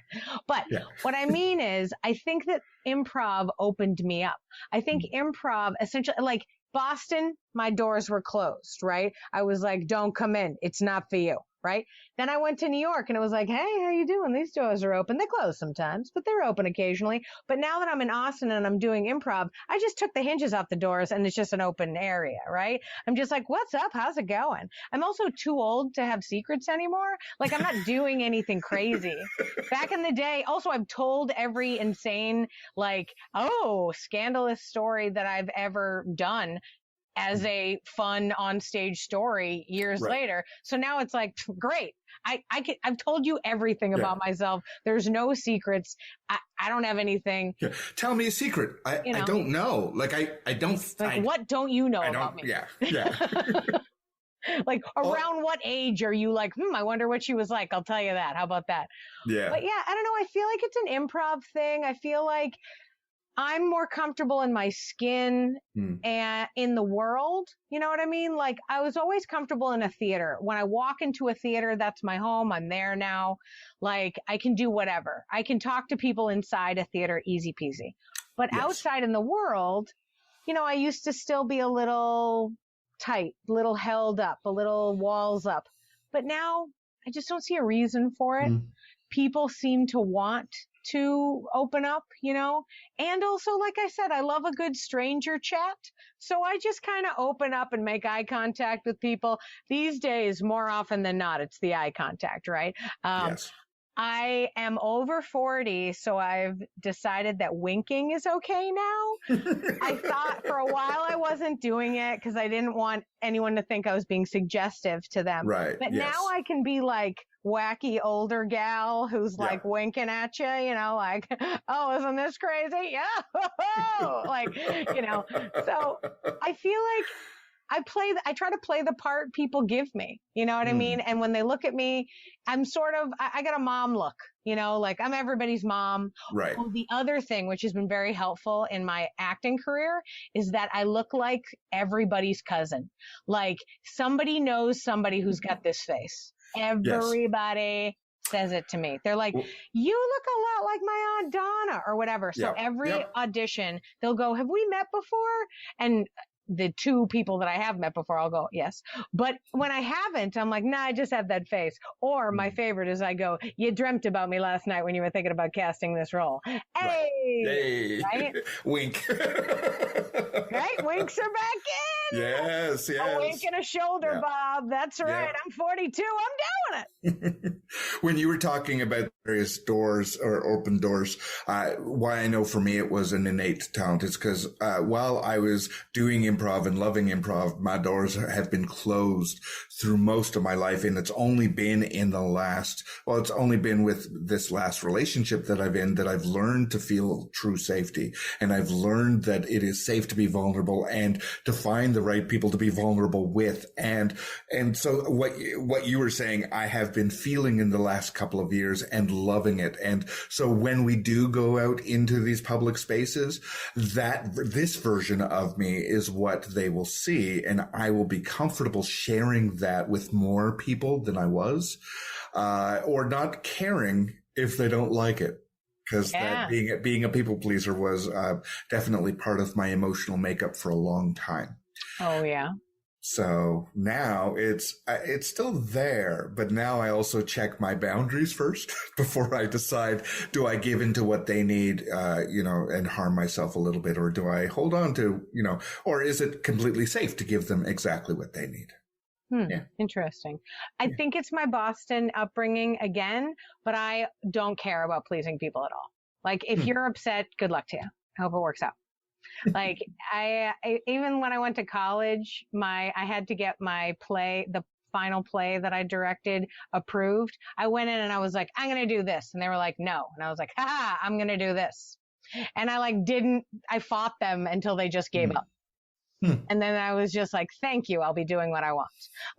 But what I mean is, I think that improv opened me up. I think improv essentially, like, Boston, my doors were closed, right? I was like, don't come in. It's not for you, right? Then I went to New York and it was like, hey, how you doing? These doors are open. They close sometimes, but they're open occasionally. But now that I'm in Austin and I'm doing improv, I just took the hinges off the doors and it's just an open area, right? I'm just like, what's up? How's it going? I'm also too old to have secrets anymore. Like, I'm not doing anything crazy. Back in the day, also, I've told every insane, like, scandalous story that I've ever done as a fun on-stage story years later. So now it's like, great. I've told you everything about myself. There's no secrets. I don't have anything. Yeah. Tell me a secret. I don't know. Like, I don't. Like, what don't you know about me? Yeah. Like, around what age are you like, I wonder what she was like. I'll tell you that. How about that? Yeah. But yeah, I don't know. I feel like it's an improv thing. I feel like I'm more comfortable in my skin and in the world. You know what I mean? Like, I was always comfortable in a theater. When I walk into a theater, that's my home. I'm there now. Like, I can do whatever. I can talk to people inside a theater, easy peasy. But outside in the world, you know, I used to still be a little tight, a little held up, a little walls up. But now I just don't see a reason for it. People seem to want to open up, you know, and also, like I said, I love a good stranger chat. So I just kind of open up and make eye contact with people. These days, more often than not, it's the eye contact, right? I am over 40, so I've decided that winking is okay now. I thought for a while I wasn't doing it because I didn't want anyone to think I was being suggestive to them. Right. But now I can be like wacky older gal who's like winking at you, you know, like, oh, isn't this crazy? Yeah. Like, you know, so I feel like I try to play the part people give me, you know what I mean? And when they look at me, I'm sort of, I got a mom look, you know, like I'm everybody's mom. Right. Well, the other thing, which has been very helpful in my acting career, is that I look like everybody's cousin. Like, somebody knows somebody who's got this face. Everybody says it to me. They're like, you look a lot like my Aunt Donna or whatever. So every audition, they'll go, have we met before? And the two people that I have met before, I'll go, yes. But when I haven't, I'm like, nah, I just have that face. Or my favorite is I go, you dreamt about me last night when you were thinking about casting this role. Hey! Right? Wink. Right? Winks are back in. Yes. A wink and a shoulder, Bob. That's right. I'm 42. I'm doing it. When you were talking about various doors or open doors, why I know for me it was an innate talent is because while I was doing improv and loving improv, my doors have been closed through most of my life. And it's only been it's only been with this last relationship that I've in that I've learned to feel true safety. And I've learned that it is safe to be vulnerable and to find the right people to be vulnerable with. And so what you were saying, I have been feeling in the last couple of years and loving it. And so when we do go out into these public spaces, this version of me is what they will see. And I will be comfortable sharing that with more people than I was, or not caring if they don't like it. Because that being a people pleaser was definitely part of my emotional makeup for a long time. Oh, yeah. So now it's still there, but now I also check my boundaries first before I decide, do I give into what they need, and harm myself a little bit, or do I hold on to, or is it completely safe to give them exactly what they need? Yeah. Interesting. I think it's my Boston upbringing again, but I don't care about pleasing people at all. Like, if you're upset, good luck to you. I hope it works out. Like, I even when I went to college, I had to get my play, the final play that I directed, approved. I went in and I was like, I'm going to do this. And they were like, no. And I was like, I'm going to do this. And I fought them until they just gave up. And then I was just like, thank you. I'll be doing what I want.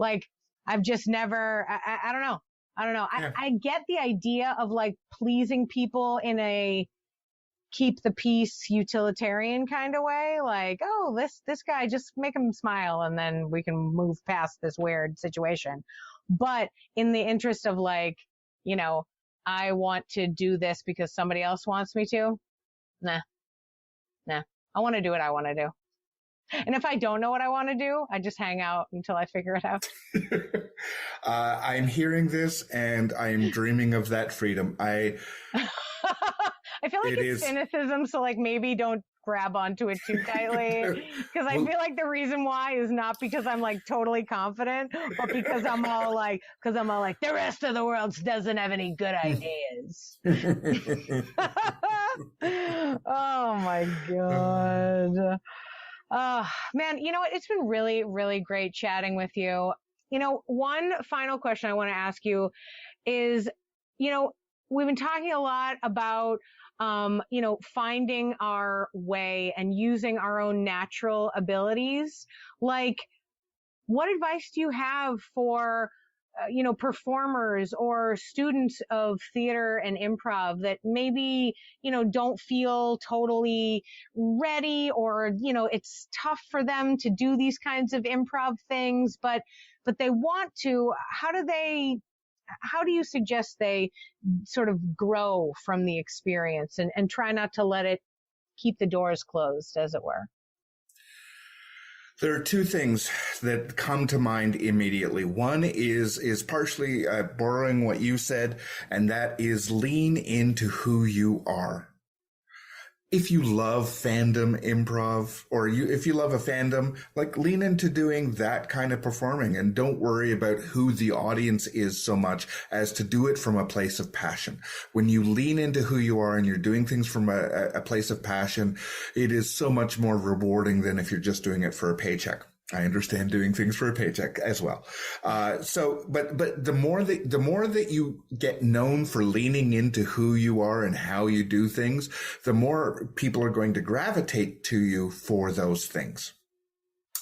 Like, I've just never, I don't know. Yeah. I get the idea of like pleasing people in a keep the peace utilitarian kind of way. Like, oh, this guy, just make him smile and then we can move past this weird situation. But in the interest of like, I want to do this because somebody else wants me to. Nah. I want to do what I want to do. And if I don't know what I want to do, I just hang out until I figure it out. I'm hearing this and I'm dreaming of that freedom. I feel like it's cynicism, so like maybe don't grab onto it too tightly. Because I feel like the reason why is not because I'm like totally confident, but because I'm all like, the rest of the world doesn't have any good ideas. Oh my God. Man, you know what? It's been really, really great chatting with you. One final question I want to ask you is, we've been talking a lot about, finding our way and using our own natural abilities. Like, what advice do you have for, performers or students of theater and improv that maybe, don't feel totally ready, or, it's tough for them to do these kinds of improv things, but they want to? How do you suggest they sort of grow from the experience and try not to let it keep the doors closed, as it were? There are two things that come to mind immediately. One is partially borrowing what you said, and that is lean into who you are. If you love fandom improv, or if you love a fandom, like, lean into doing that kind of performing, and don't worry about who the audience is so much as to do it from a place of passion. When you lean into who you are and you're doing things from a place of passion, it is so much more rewarding than if you're just doing it for a paycheck. I understand doing things for a paycheck as well. But the more that you get known for leaning into who you are and how you do things, the more people are going to gravitate to you for those things.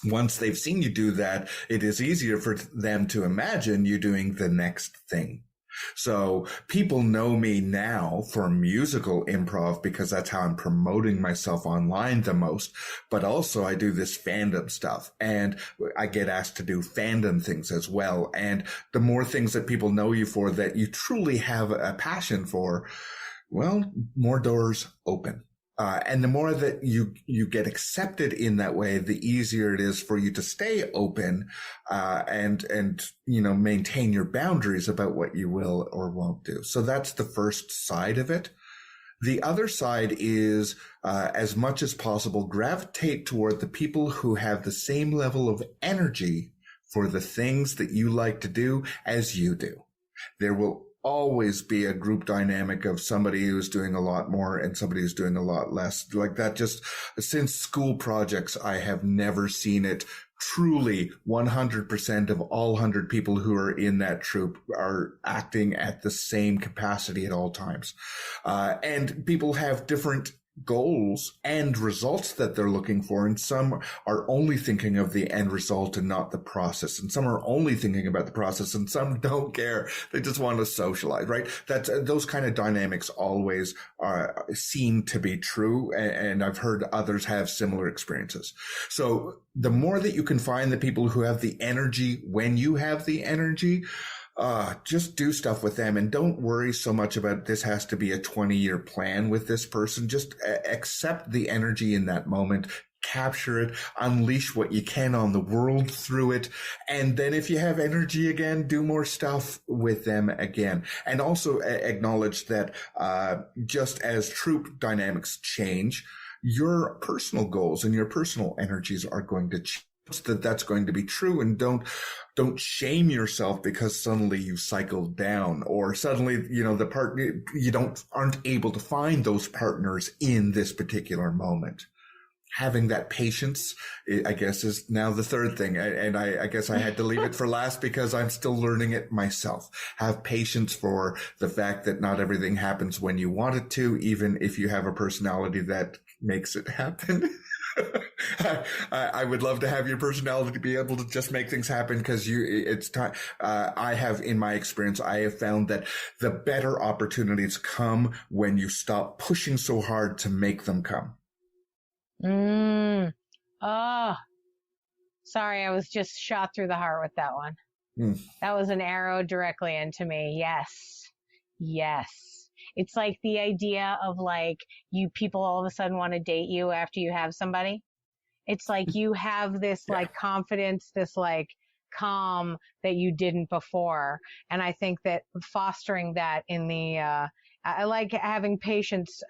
Once they've seen you do that, it is easier for them to imagine you doing the next thing. So people know me now for musical improv because that's how I'm promoting myself online the most. But also I do this fandom stuff, and I get asked to do fandom things as well. And the more things that people know you for that you truly have a passion for, well, more doors open. And the more that you get accepted in that way, the easier it is for you to stay open, and maintain your boundaries about what you will or won't do. So that's the first side of it. The other side is, as much as possible, gravitate toward the people who have the same level of energy for the things that you like to do as you do. There will always be a group dynamic of somebody who's doing a lot more and somebody who's doing a lot less. Like that, just since school projects, I have never seen it truly 100% of all 100 people who are in that troupe are acting at the same capacity at all times. And people have different goals and results that they're looking for, and some are only thinking of the end result and not the process, and some are only thinking about the process, and some don't care, they just want to socialize, right? That's those kind of dynamics always seem to be true, and I've heard others have similar experiences. So the more that you can find the people who have the energy when you have the energy, just do stuff with them, and don't worry so much about this has to be a 20-year plan with this person. Just accept the energy in that moment. capture it, unleash what you can on the world through it. And then if you have energy again, do more stuff with them again. And also acknowledge that just as troop dynamics change, your personal goals and your personal energies are going to change. That's going to be true, and don't shame yourself because suddenly you cycled down, or suddenly the partner aren't able to find those partners in this particular moment. Having that patience, I guess, is now the third thing, and I guess I had to leave it for last because I'm still learning it myself. Have patience for the fact that not everything happens when you want it to, even if you have a personality that makes it happen. I would love to have your personality to be able to just make things happen, because it's time. I have, in my experience, I have found that the better opportunities come when you stop pushing so hard to make them come. Oh, sorry. I was just shot through the heart with that one. That was an arrow directly into me. Yes. It's like the idea of like people all of a sudden want to date you after you have somebody. It's like you have this like confidence, this like calm that you didn't before. And I think that fostering that in the, I like having patience,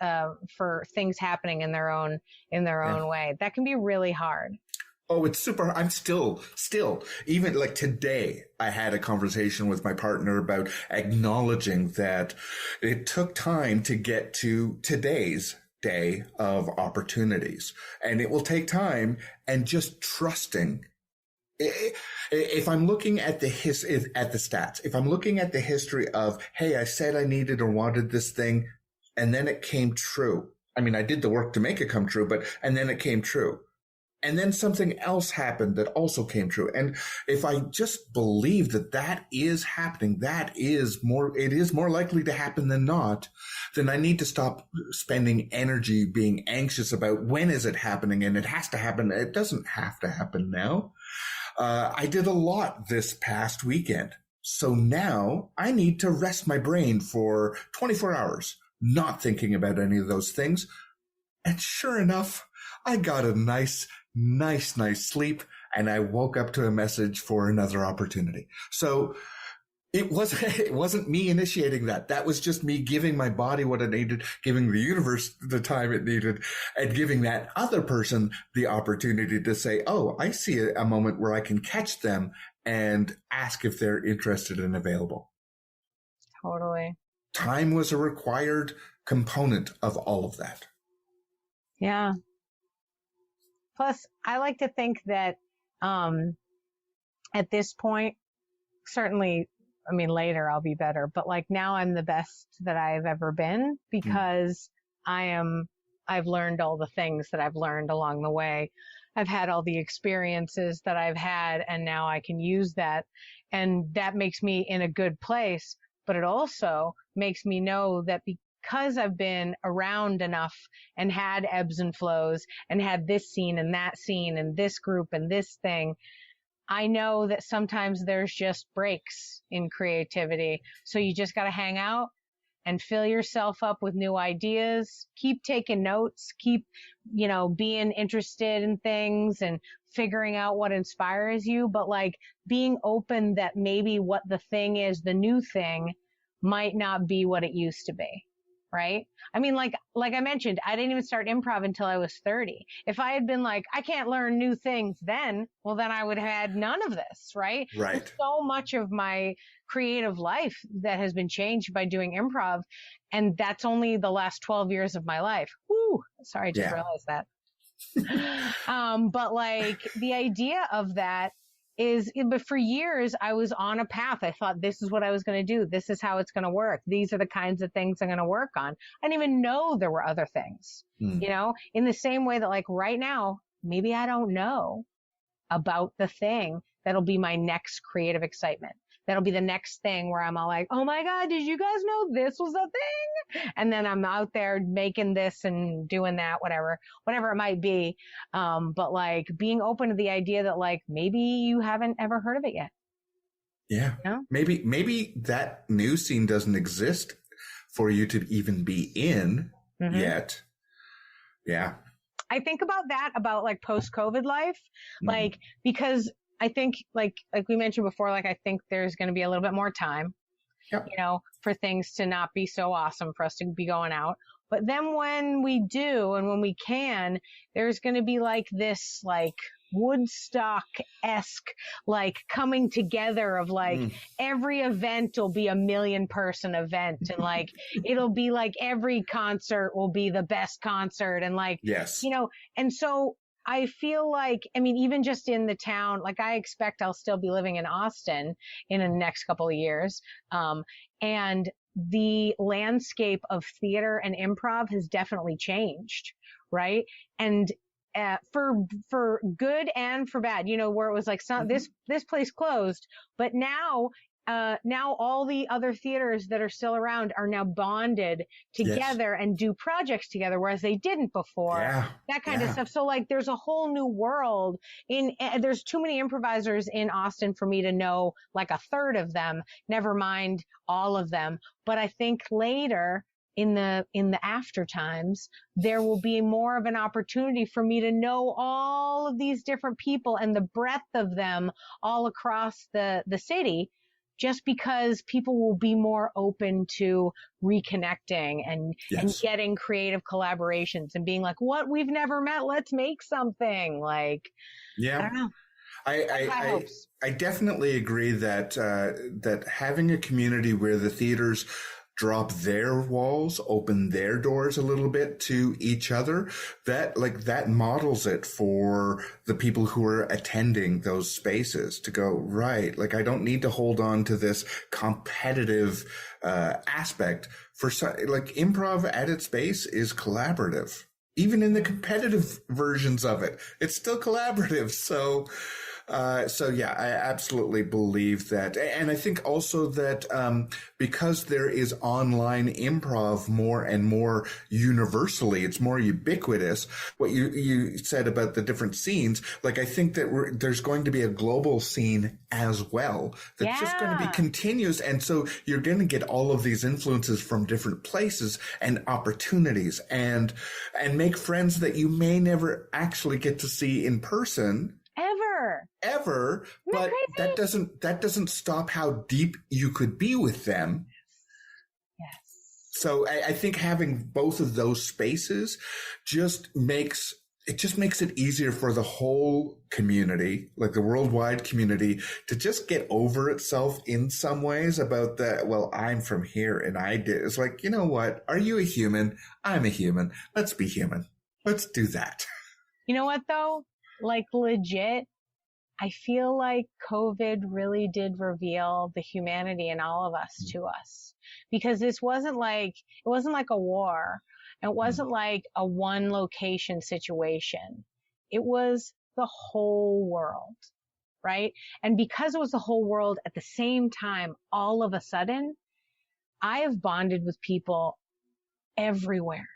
for things happening in their own way. That can be really hard. Oh, it's super. I'm still, even like today, I had a conversation with my partner about acknowledging that it took time to get to today's day of opportunities, and it will take time, and just trusting. If I'm looking at the stats, if I'm looking at the history of, hey, I said I needed or wanted this thing, and then it came true. I mean, I did the work to make it come true, and then it came true. And then something else happened that also came true. And if I just believe that is happening, it is more likely to happen than not, then I need to stop spending energy being anxious about when is it happening, and it has to happen. It doesn't have to happen now. I did a lot this past weekend. So now I need to rest my brain for 24 hours, not thinking about any of those things. And sure enough, I got a nice sleep, and I woke up to a message for another opportunity. So it wasn't me initiating that. That was just me giving my body what it needed, giving the universe the time it needed, and giving that other person the opportunity to say, oh, I see a moment where I can catch them and ask if they're interested and available. Totally. Time was a required component of all of that. Yeah. Plus, I like to think that at this point, certainly, I mean, later I'll be better, but like now I'm the best that I've ever been, because I've learned all the things that I've learned along the way. I've had all the experiences that I've had, and now I can use that. And that makes me in a good place, but it also makes me know that because I've been around enough and had ebbs and flows and had this scene and this group and this thing, I know that sometimes there's just breaks in creativity. So you just got to hang out and fill yourself up with new ideas, keep taking notes, keep, being interested in things and figuring out what inspires you, but like being open that maybe what the thing is, the new thing, might not be what it used to be. Right? I mean, like I mentioned, I didn't even start improv until I was 30. If I had been like, I can't learn new things then, well, then I would have had none of this, right? Right. There's so much of my creative life that has been changed by doing improv. And that's only the last 12 years of my life. Woo! Sorry, I just realized that. But like the idea of that but for years I was on a path. I thought this is what I was going to do. This is how it's going to work. These are the kinds of things I'm going to work on. I didn't even know there were other things, in the same way that like right now, maybe I don't know about the thing that'll be my next creative excitement. That'll be the next thing where I'm all like, oh my God, did you guys know this was a thing? And then I'm out there making this and doing that, whatever it might be. But like being open to the idea that like, maybe you haven't ever heard of it yet. Yeah. Maybe that new scene doesn't exist for you to even be in yet. Yeah. I think about that, about like post-COVID life, like, because I think like we mentioned before, like, I think there's going to be a little bit more time, Yep. you know, for things to not be so awesome for us to be going out. But then when we do, and when we can, there's going to be like this, like, Woodstock-esque, like, coming together of like every event will be a 1 million person event, and like it'll be like every concert will be the best concert, and like, yes, you know, and so I feel like, I mean, even just in the town, like, I expect I'll still be living in Austin in the next couple of years, and the landscape of theater and improv has definitely changed, right? And for good and for bad, you know, where it was like, this place closed, but now all the other theaters that are still around are now bonded together and do projects together, whereas they didn't before. That kind of stuff. So like, there's a whole new world there's too many improvisers in Austin for me to know like a third of them, never mind all of them. But I think later, in the after times, there will be more of an opportunity for me to know all of these different people and the breadth of them all across the city, just because people will be more open to reconnecting and getting creative collaborations and being like, what, we've never met, let's make something. Like, I don't know. I definitely agree that that having a community where the theaters drop their walls, open their doors a little bit to each other, that models it for the people who are attending those spaces to go, right, like, I don't need to hold on to this competitive aspect. Like, improv at its base is collaborative. Even in the competitive versions of it, it's still collaborative. So yeah, I absolutely believe that. And I think also that because there is online improv more and more universally, it's more ubiquitous. What you said about the different scenes, like, I think that there's going to be a global scene as well that's just going to be continuous. And so you're going to get all of these influences from different places and opportunities, and make friends that you may never actually get to see in person. Ever, but that doesn't stop how deep you could be with them. Yes. So I think having both of those spaces just makes it easier for the whole community, like the worldwide community, to just get over itself in some ways about that. Well, I'm from here and I did. It's like, you know what? Are you a human? I'm a human. Let's be human. Let's do that. You know what though? Like, legit, I feel like COVID really did reveal the humanity in all of us to us, because it wasn't like a war. It wasn't like a one location situation. It was the whole world, right? And because it was the whole world at the same time, all of a sudden, I have bonded with people everywhere.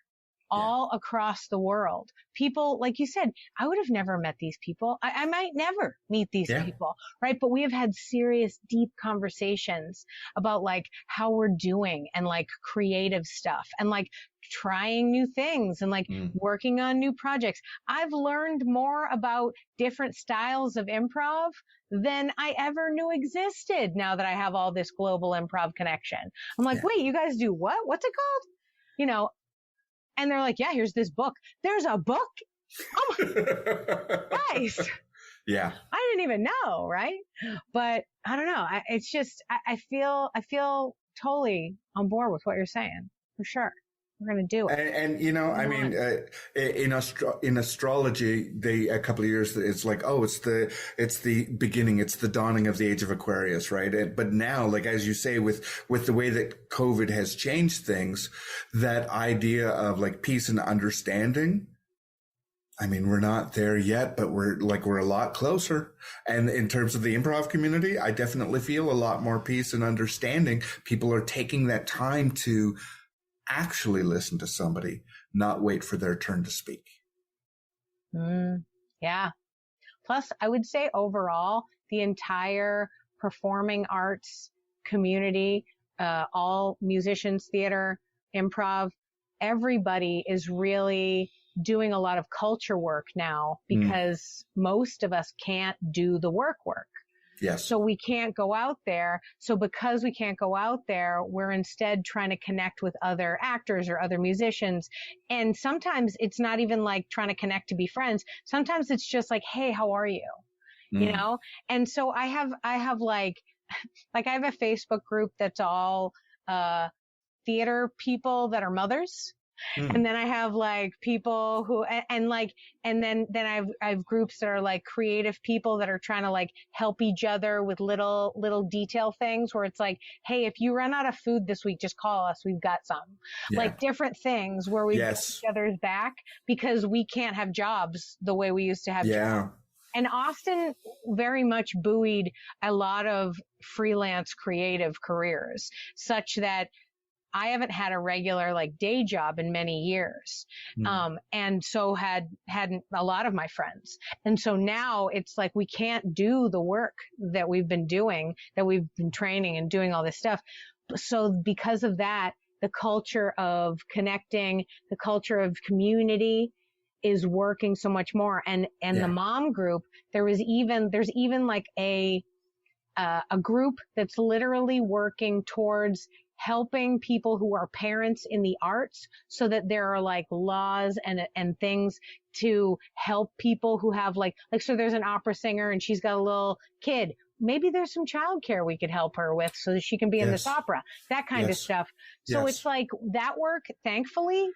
All across the world. People, like you said, I would have never met these people. I might never meet these people, right? But we have had serious, deep conversations about like how we're doing, and like creative stuff, and like trying new things, and like working on new projects. I've learned more about different styles of improv than I ever knew existed, now that I have all this global improv connection. I'm like, wait, you guys do what? What's it called? You know, and they're like, yeah, here's this book. There's a book? Oh my, guys. Yeah. I didn't even know, right? But I don't know. It's just, I feel totally on board with what you're saying, for sure. We're going to do it. And you know, I mean, in astrology, a couple of years, it's like, oh, it's the beginning, it's the dawning of the age of Aquarius, right? But now, like, as you say, with the way that COVID has changed things, that idea of like peace and understanding, I mean, we're not there yet, but we're a lot closer. And in terms of the improv community, I definitely feel a lot more peace and understanding. People are taking that time to actually listen to somebody, not wait for their turn to speak. Yeah. Plus, I would say overall, the entire performing arts community, all musicians, theater, improv, everybody is really doing a lot of culture work now because most of us can't do the work. Yes. So we can't go out there. So because we can't go out there, we're instead trying to connect with other actors or other musicians. And sometimes it's not even like trying to connect to be friends. Sometimes it's just like, hey, how are you? You know? And so I have like I have a Facebook group that's all, theater people that are mothers. And then I have like people who, and then I have groups that are like creative people that are trying to like help each other with little detail things where it's like, hey, if you run out of food this week, just call us. We've got some. Like different things where we get each other's back because we can't have jobs the way we used to have jobs. And Austin very much buoyed a lot of freelance creative careers such that I haven't had a regular like day job in many years. And so hadn't a lot of my friends. And so now it's like, we can't do the work that we've been doing, that we've been training and doing all this stuff. So because of that, the culture of connecting, the culture of community is working so much more. And the mom group, there's even like a group that's literally working towards helping people who are parents in the arts so that there are like laws and things to help people who have like, so there's an opera singer and she's got a little kid. Maybe there's some childcare we could help her with so that she can be in this opera, that kind of stuff. So it's like that work, thankfully,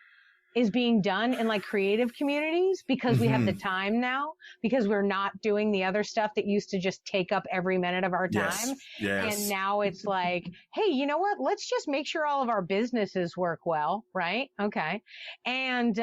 is being done in like creative communities because we have the time now, because we're not doing the other stuff that used to just take up every minute of our time. And now it's like, hey, you know what? Let's just make sure all of our businesses work well, right? Okay. And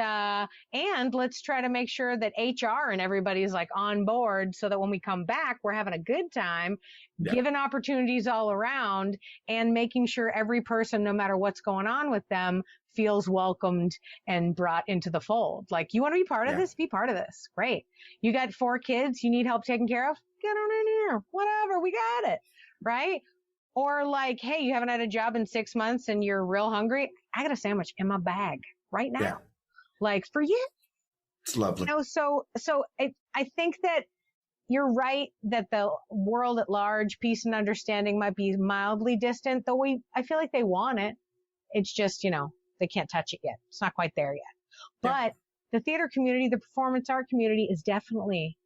let's try to make sure that HR and everybody's like on board so that when we come back, we're having a good time, giving opportunities all around and making sure every person, no matter what's going on with them, feels welcomed and brought into the fold. Like, you want to be part of this? Be part of this. Great. You got 4 kids you need help taking care of? Get on in here. Whatever. We got it. Right? Or like, hey, you haven't had a job in 6 months and you're real hungry. I got a sandwich in my bag right now. Like, for you. It's lovely. You know, so I think that you're right that the world at large, peace and understanding might be mildly distant, though I feel like they want it. It's just, you know, they can't touch it yet. It's not quite there yet. But the theater community, the performance art community is definitely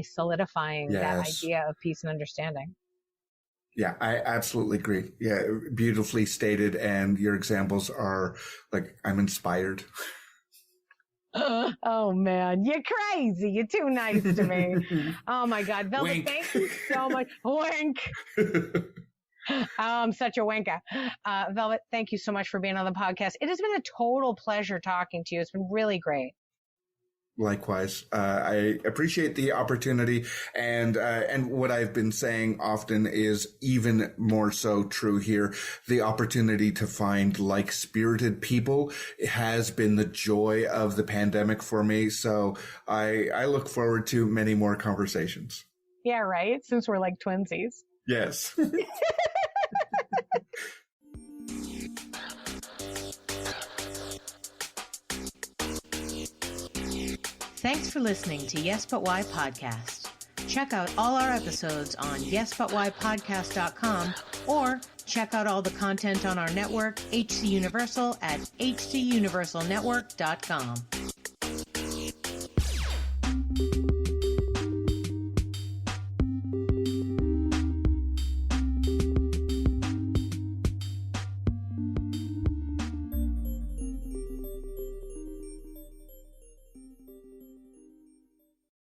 solidifying that idea of peace and understanding. Yeah, I absolutely agree. Yeah, beautifully stated. And your examples are like, I'm inspired. Oh man, you're crazy. You're too nice to me. Oh my God. Velvet, Wink. thank you so much. Wink. I'm such a wanker. Velvet, thank you so much for being on the podcast. It has been a total pleasure talking to you. It's been really great. Likewise. I appreciate the opportunity, and what I've been saying often is even more so true here. The opportunity to find like-spirited people has been the joy of the pandemic for me. So I look forward to many more conversations. Yeah, right? Since we're like twinsies. Yes. Thanks for listening to Yes But Why Podcast. Check out all our episodes on yesbutwhypodcast.com or check out all the content on our network, HC Universal, at hcuniversalnetwork.com.